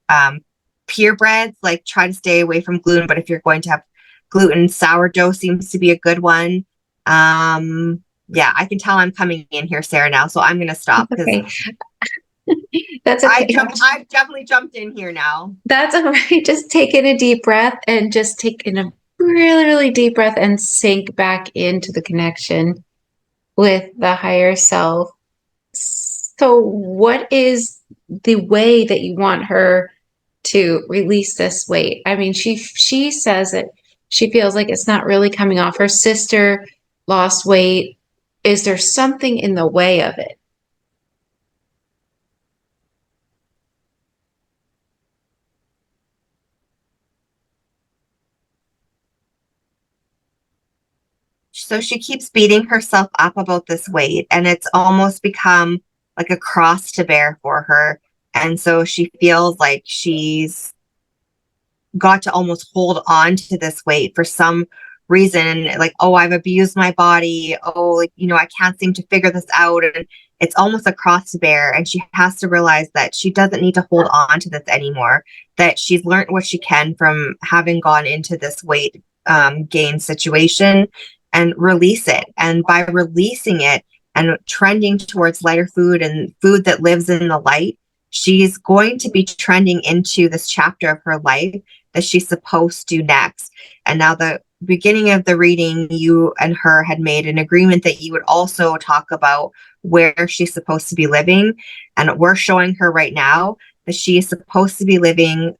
Speaker 2: pure breads, like try to stay away from gluten. But if you're going to have gluten, sourdough seems to be a good one. Yeah, I can tell I'm coming in here, Sarah, now, so I'm going to stop because
Speaker 1: Okay. That's okay.
Speaker 2: I've definitely jumped in here now.
Speaker 1: That's all right. Just take in a deep breath and just take in a really, really deep breath and sink back into the connection with the higher self. So, what is the way that you want her to release this weight? I mean, she says that she feels like it's not really coming off. Her sister lost weight. Is there something in the way of it?
Speaker 2: So she keeps beating herself up about this weight, and it's almost become like a cross to bear for her. And so she feels like she's got to almost hold on to this weight for some reason. Like, oh, I've abused my body. Oh, like, I can't seem to figure this out. And it's almost a cross to bear. And she has to realize that she doesn't need to hold on to this anymore, that she's learned what she can from having gone into this weight gain situation, and release it. And by releasing it and trending towards lighter food and food that lives in the light, she's going to be trending into this chapter of her life that she's supposed to next. And now, the beginning of the reading, you and her had made an agreement that you would also talk about where she's supposed to be living. And we're showing her right now that she is supposed to be living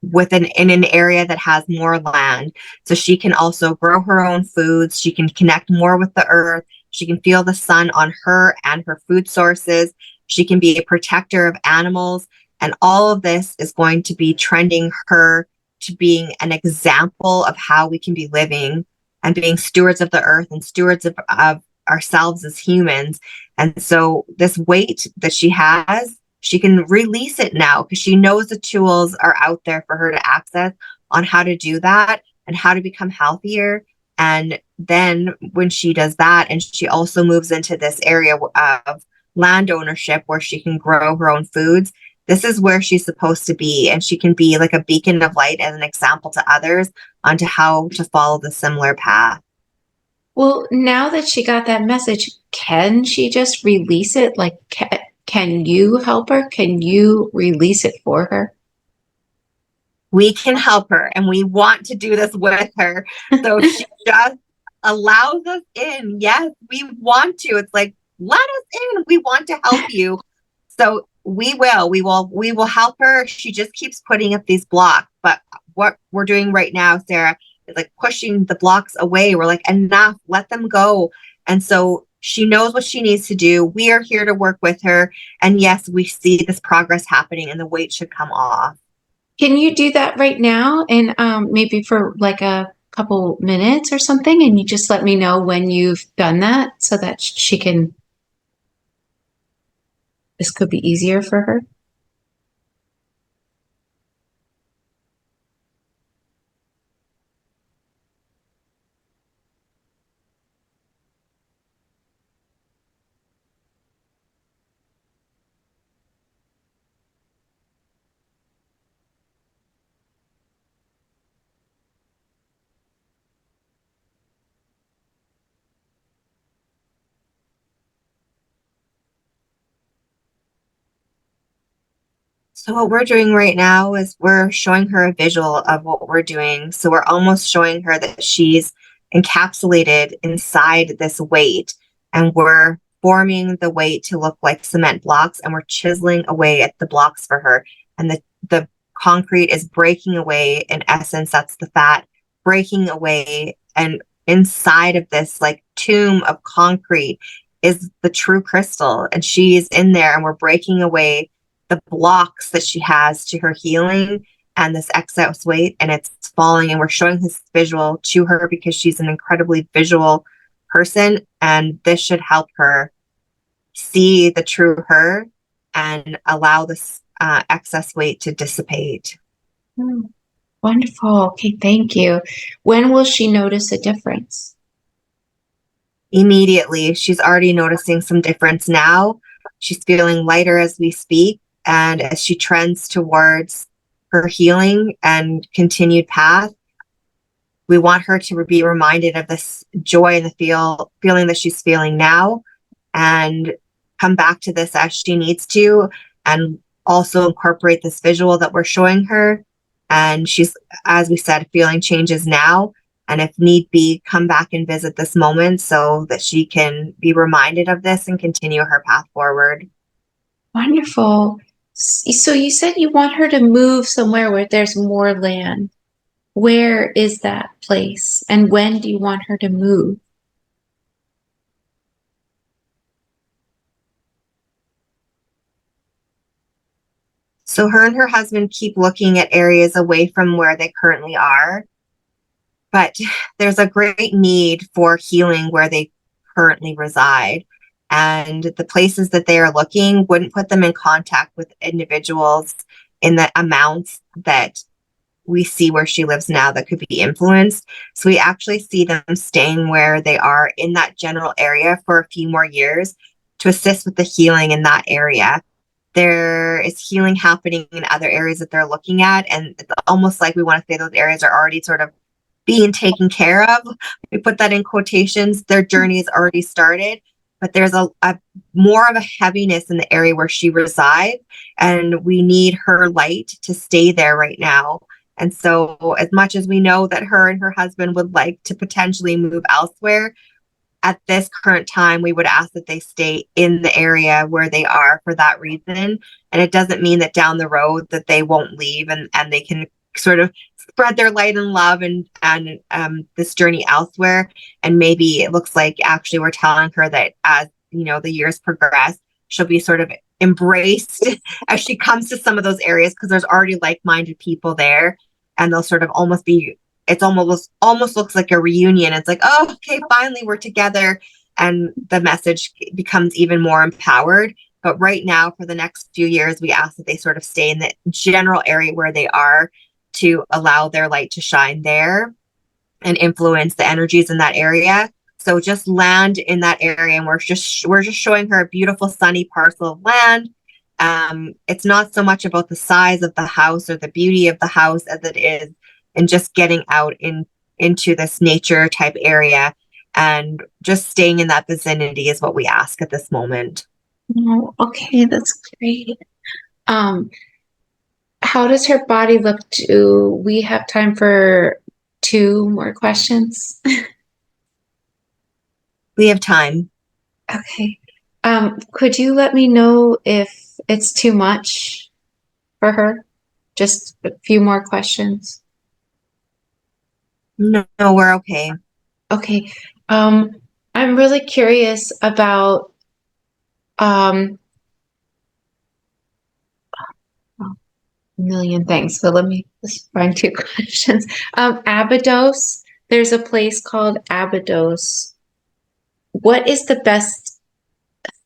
Speaker 2: in an area that has more land, so she can also grow her own foods. She can connect more with the earth. She can feel the sun on her and her food sources. She can be a protector of animals, and all of this is going to be trending her to being an example of how we can be living and being stewards of the earth and stewards of ourselves as humans. And so this weight that she has, she can release it now because she knows the tools are out there for her to access on how to do that and how to become healthier. And then when she does that, and she also moves into this area of land ownership where she can grow her own foods, this is where she's supposed to be. And she can be like a beacon of light and an example to others onto how to follow the similar path.
Speaker 1: Well, now that she got that message, can she just release it? Like, can you help her? Can you release it for her?
Speaker 2: We can help her, and we want to do this with her. So she just allows us in. Yes, we want to. It's like, let us in. We want to help you. So we will help her. She just keeps putting up these blocks. But what we're doing right now, Sarah, is like pushing the blocks away. We're like, enough, let them go. And so she knows what she needs to do. We are here to work with her. And yes, we see this progress happening, and the weight should come off.
Speaker 1: Can you do that right now and maybe for like a couple minutes or something? And you just let me know when you've done that so that she can, this could be easier for her.
Speaker 2: So what we're doing right now is we're showing her a visual of what we're doing. So we're almost showing her that she's encapsulated inside this weight, and we're forming the weight to look like cement blocks, and we're chiseling away at the blocks for her. And the concrete is breaking away. In essence, that's the fat breaking away. And inside of this like tomb of concrete is the true crystal. And she's in there, and we're breaking away the blocks that she has to her healing and this excess weight, and it's falling. And we're showing this visual to her because she's an incredibly visual person, and this should help her see the true her and allow this excess weight to dissipate.
Speaker 1: Hmm. Wonderful. Okay, thank you. When will she notice a difference?
Speaker 2: Immediately, she's already noticing some difference now. She's feeling lighter as we speak, and as she trends towards her healing and continued path, we want her to be reminded of this joy and the feeling that she's feeling now, and come back to this as she needs to, and also incorporate this visual that we're showing her. And she's, as we said, feeling changes now, and if need be, come back and visit this moment so that she can be reminded of this and continue her path forward.
Speaker 1: Wonderful. So you said you want her to move somewhere where there's more land. Where is that place? And when do you want her to move?
Speaker 2: So her and her husband keep looking at areas away from where they currently are, but there's a great need for healing where they currently reside. And the places that they are looking wouldn't put them in contact with individuals in the amounts that we see where she lives now that could be influenced. So we actually see them staying where they are in that general area for a few more years to assist with the healing in that area. There is healing happening in other areas that they're looking at, and it's almost like we want to say those areas are already sort of being taken care of. We put that in quotations. Their journey has already started, but there's a more of a heaviness in the area where she resides, and we need her light to stay there right now. And so as much as we know that her and her husband would like to potentially move elsewhere, at this current time, we would ask that they stay in the area where they are for that reason. And it doesn't mean that down the road that they won't leave, and they can sort of spread their light and love and this journey elsewhere. And maybe it looks like actually we're telling her that as the years progress, she'll be sort of embraced as she comes to some of those areas, because there's already like-minded people there, and they'll sort of almost be, it's almost looks like a reunion. It's like, oh, okay, finally we're together, and the message becomes even more empowered. But right now, for the next few years, we ask that they sort of stay in the general area where they are, to allow their light to shine there and influence the energies in that area. So just land in that area, and we're just showing her a beautiful sunny parcel of land. It's not so much about the size of the house or the beauty of the house as it is and just getting out into this nature type area, and just staying in that vicinity is what we ask at this moment.
Speaker 1: Oh, okay, that's great. How does her body look? Do we have time for two more questions?
Speaker 2: We have time.
Speaker 1: Okay. Could you let me know if it's too much for her? Just a few more questions.
Speaker 2: No, we're okay.
Speaker 1: Okay. I'm really curious about a million things. So let me just find two questions. Abydos. There's a place called Abydos. What is the best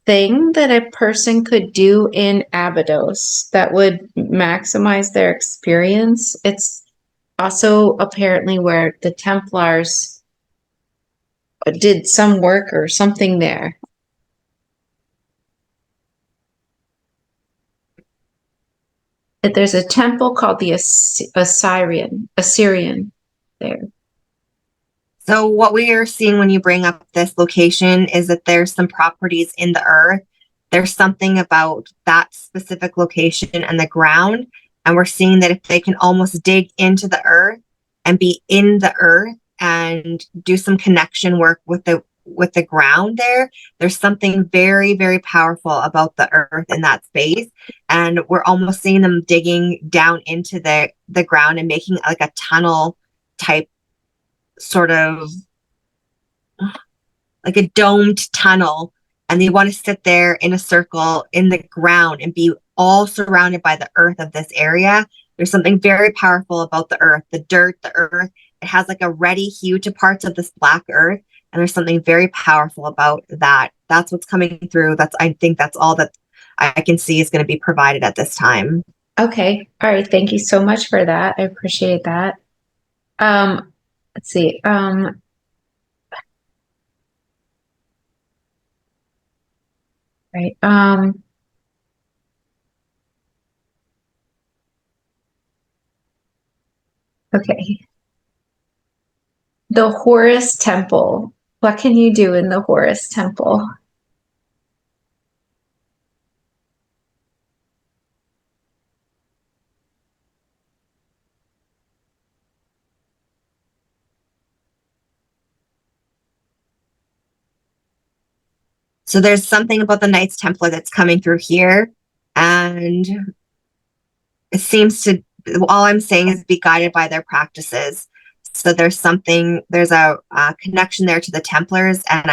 Speaker 1: thing that a person could do in Abydos that would maximize their experience? It's also apparently where the Templars did some work or something there. There's a temple called the Assyrian there.
Speaker 2: So what we are seeing when you bring up this location is that there's some properties in the earth there's something about that specific location and the ground. And we're seeing that if they can almost dig into the earth and be in the earth and do some connection work with the ground there's something very, very powerful about the earth in that space. And we're almost seeing them digging down into the ground and making like a tunnel type, sort of like a domed tunnel. And they want to sit there in a circle in the ground and be all surrounded by the earth of this area. There's something very powerful about the earth, the dirt, the earth. It has like a reddy hue to parts of this black earth. And there's something very powerful about that. That's what's coming through. I think that's all that I can see is going to be provided at this time.
Speaker 1: Okay. All right. Thank you so much for that. I appreciate that. Let's see. Right. Okay. The Horus Temple. What can you do in the Horus Temple?
Speaker 2: So there's something about the Knights Templar that's coming through here. And it seems to, all I'm saying is be guided by their practices. So there's a connection there to the Templars, and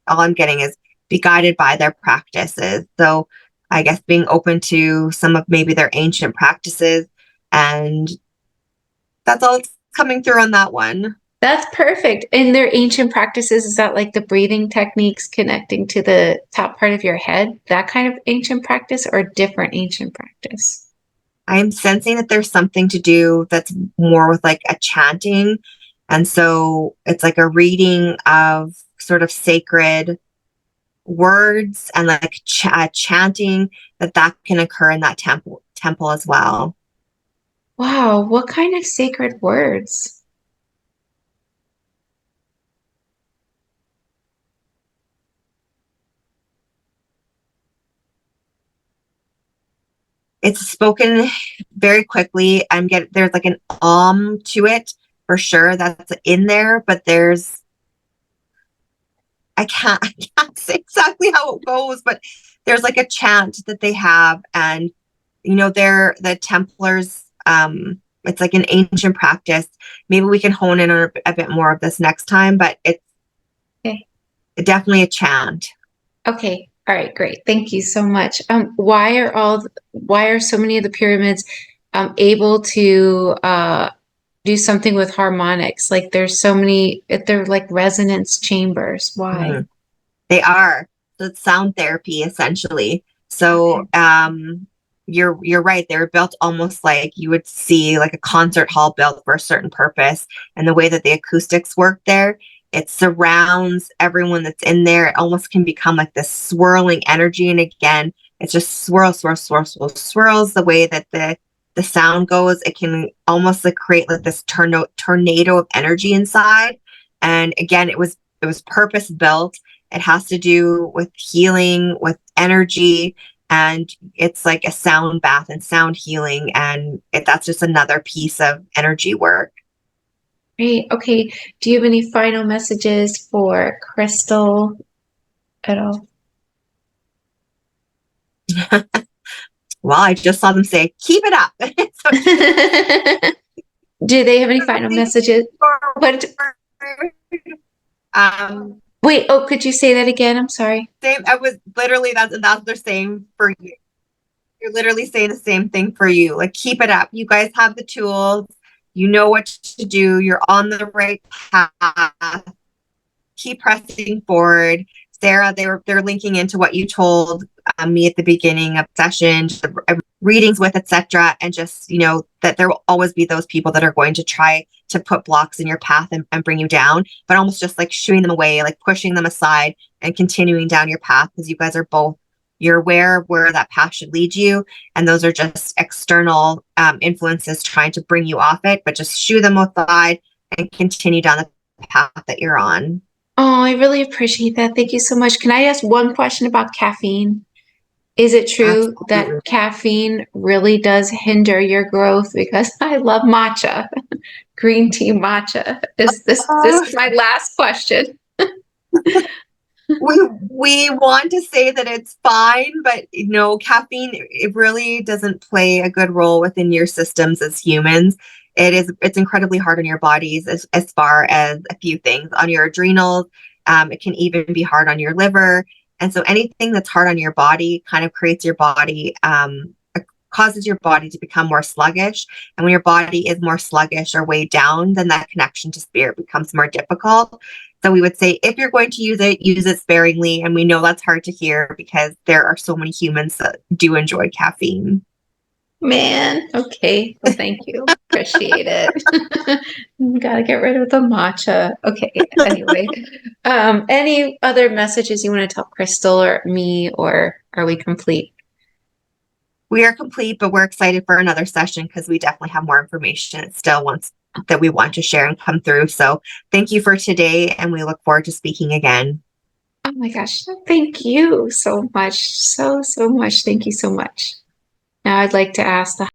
Speaker 2: all I'm getting is be guided by their practices. So I guess being open to some of maybe their ancient practices, and that's all that's coming through on that one.
Speaker 1: That's perfect. And their ancient practices, is that like the breathing techniques connecting to the top part of your head? That kind of ancient practice, or different ancient practice?
Speaker 2: I'm sensing that there's something to do that's more with like a chanting. And so it's like a reading of sort of sacred words and like chanting that can occur in that temple as well.
Speaker 1: Wow. What kind of sacred words?
Speaker 2: It's spoken very quickly. There's like an to it for sure that's in there, but I can't say exactly how it goes, but there's like a chant that they have, and they're the Templars. It's like an ancient practice. Maybe we can hone in on a bit more of this next time, but it's
Speaker 1: Okay.
Speaker 2: definitely a chant.
Speaker 1: Okay. All right, great. Thank you so much. Why are so many of the pyramids able to do something with harmonics? Like there's so many, they're like resonance chambers. Why?
Speaker 2: Mhm. They are. So it's sound therapy essentially. So you're right. They were built almost like you would see like a concert hall built for a certain purpose. And the way that the acoustics work there, it surrounds everyone that's in there. It almost can become like this swirling energy. And again, it's just swirls the way that the sound goes. It can almost like create like this tornado of energy inside. And again, it was purpose built. It has to do with healing, with energy, and it's like a sound bath and sound healing. And that's just another piece of energy work.
Speaker 1: Great. Okay. Do you have any final messages for Crystal at all?
Speaker 2: Well, I just saw them say, keep it up.
Speaker 1: Do they have any final messages? What? Wait, oh, could you say that again? I'm sorry.
Speaker 2: I was literally, that's what they're saying for you. You're literally saying the same thing for you. Like, keep it up. You guys have the tools. You know what to do. You're on the right path. Keep pressing forward. Sarah, they're linking into what you told me at the beginning of sessions, readings with, etc. And just, that there will always be those people that are going to try to put blocks in your path and bring you down, but almost just like shooing them away, like pushing them aside and continuing down your path, because you guys are both, you're aware of where that path should lead you. And those are just external influences trying to bring you off it, but just shoo them aside and continue down the path that you're on.
Speaker 1: Oh, I really appreciate that. Thank you so much. Can I ask one question about caffeine? Is it true that
Speaker 2: Absolutely.
Speaker 1: caffeine really does hinder your growth? Because I love matcha, green tea matcha. This
Speaker 2: Uh,
Speaker 1: is my last question.
Speaker 2: we want to say that it's fine, but no, caffeine, it really doesn't play a good role within your systems as humans. It's incredibly hard on your bodies as far as a few things on your adrenals. It can even be hard on your liver. And so anything that's hard on your body kind of creates your body, causes your body to become more sluggish. And when your body is more sluggish or weighed down, then that connection to spirit becomes more difficult. So we would say if you're going to use it sparingly. And we know that's hard to hear because there are so many humans that do enjoy caffeine.
Speaker 1: Man, okay. Well, thank you. Appreciate it. Gotta get rid of the matcha. Okay. Anyway, any other messages you want to tell Crystal or me, or are we complete?
Speaker 2: We are complete, but we're excited for another session because we definitely have more information still wants that we want to share and come through. So thank you for today, and we look forward to speaking again.
Speaker 1: Oh my gosh. Thank you so much. So much. Thank you so much. Now I'd like to ask the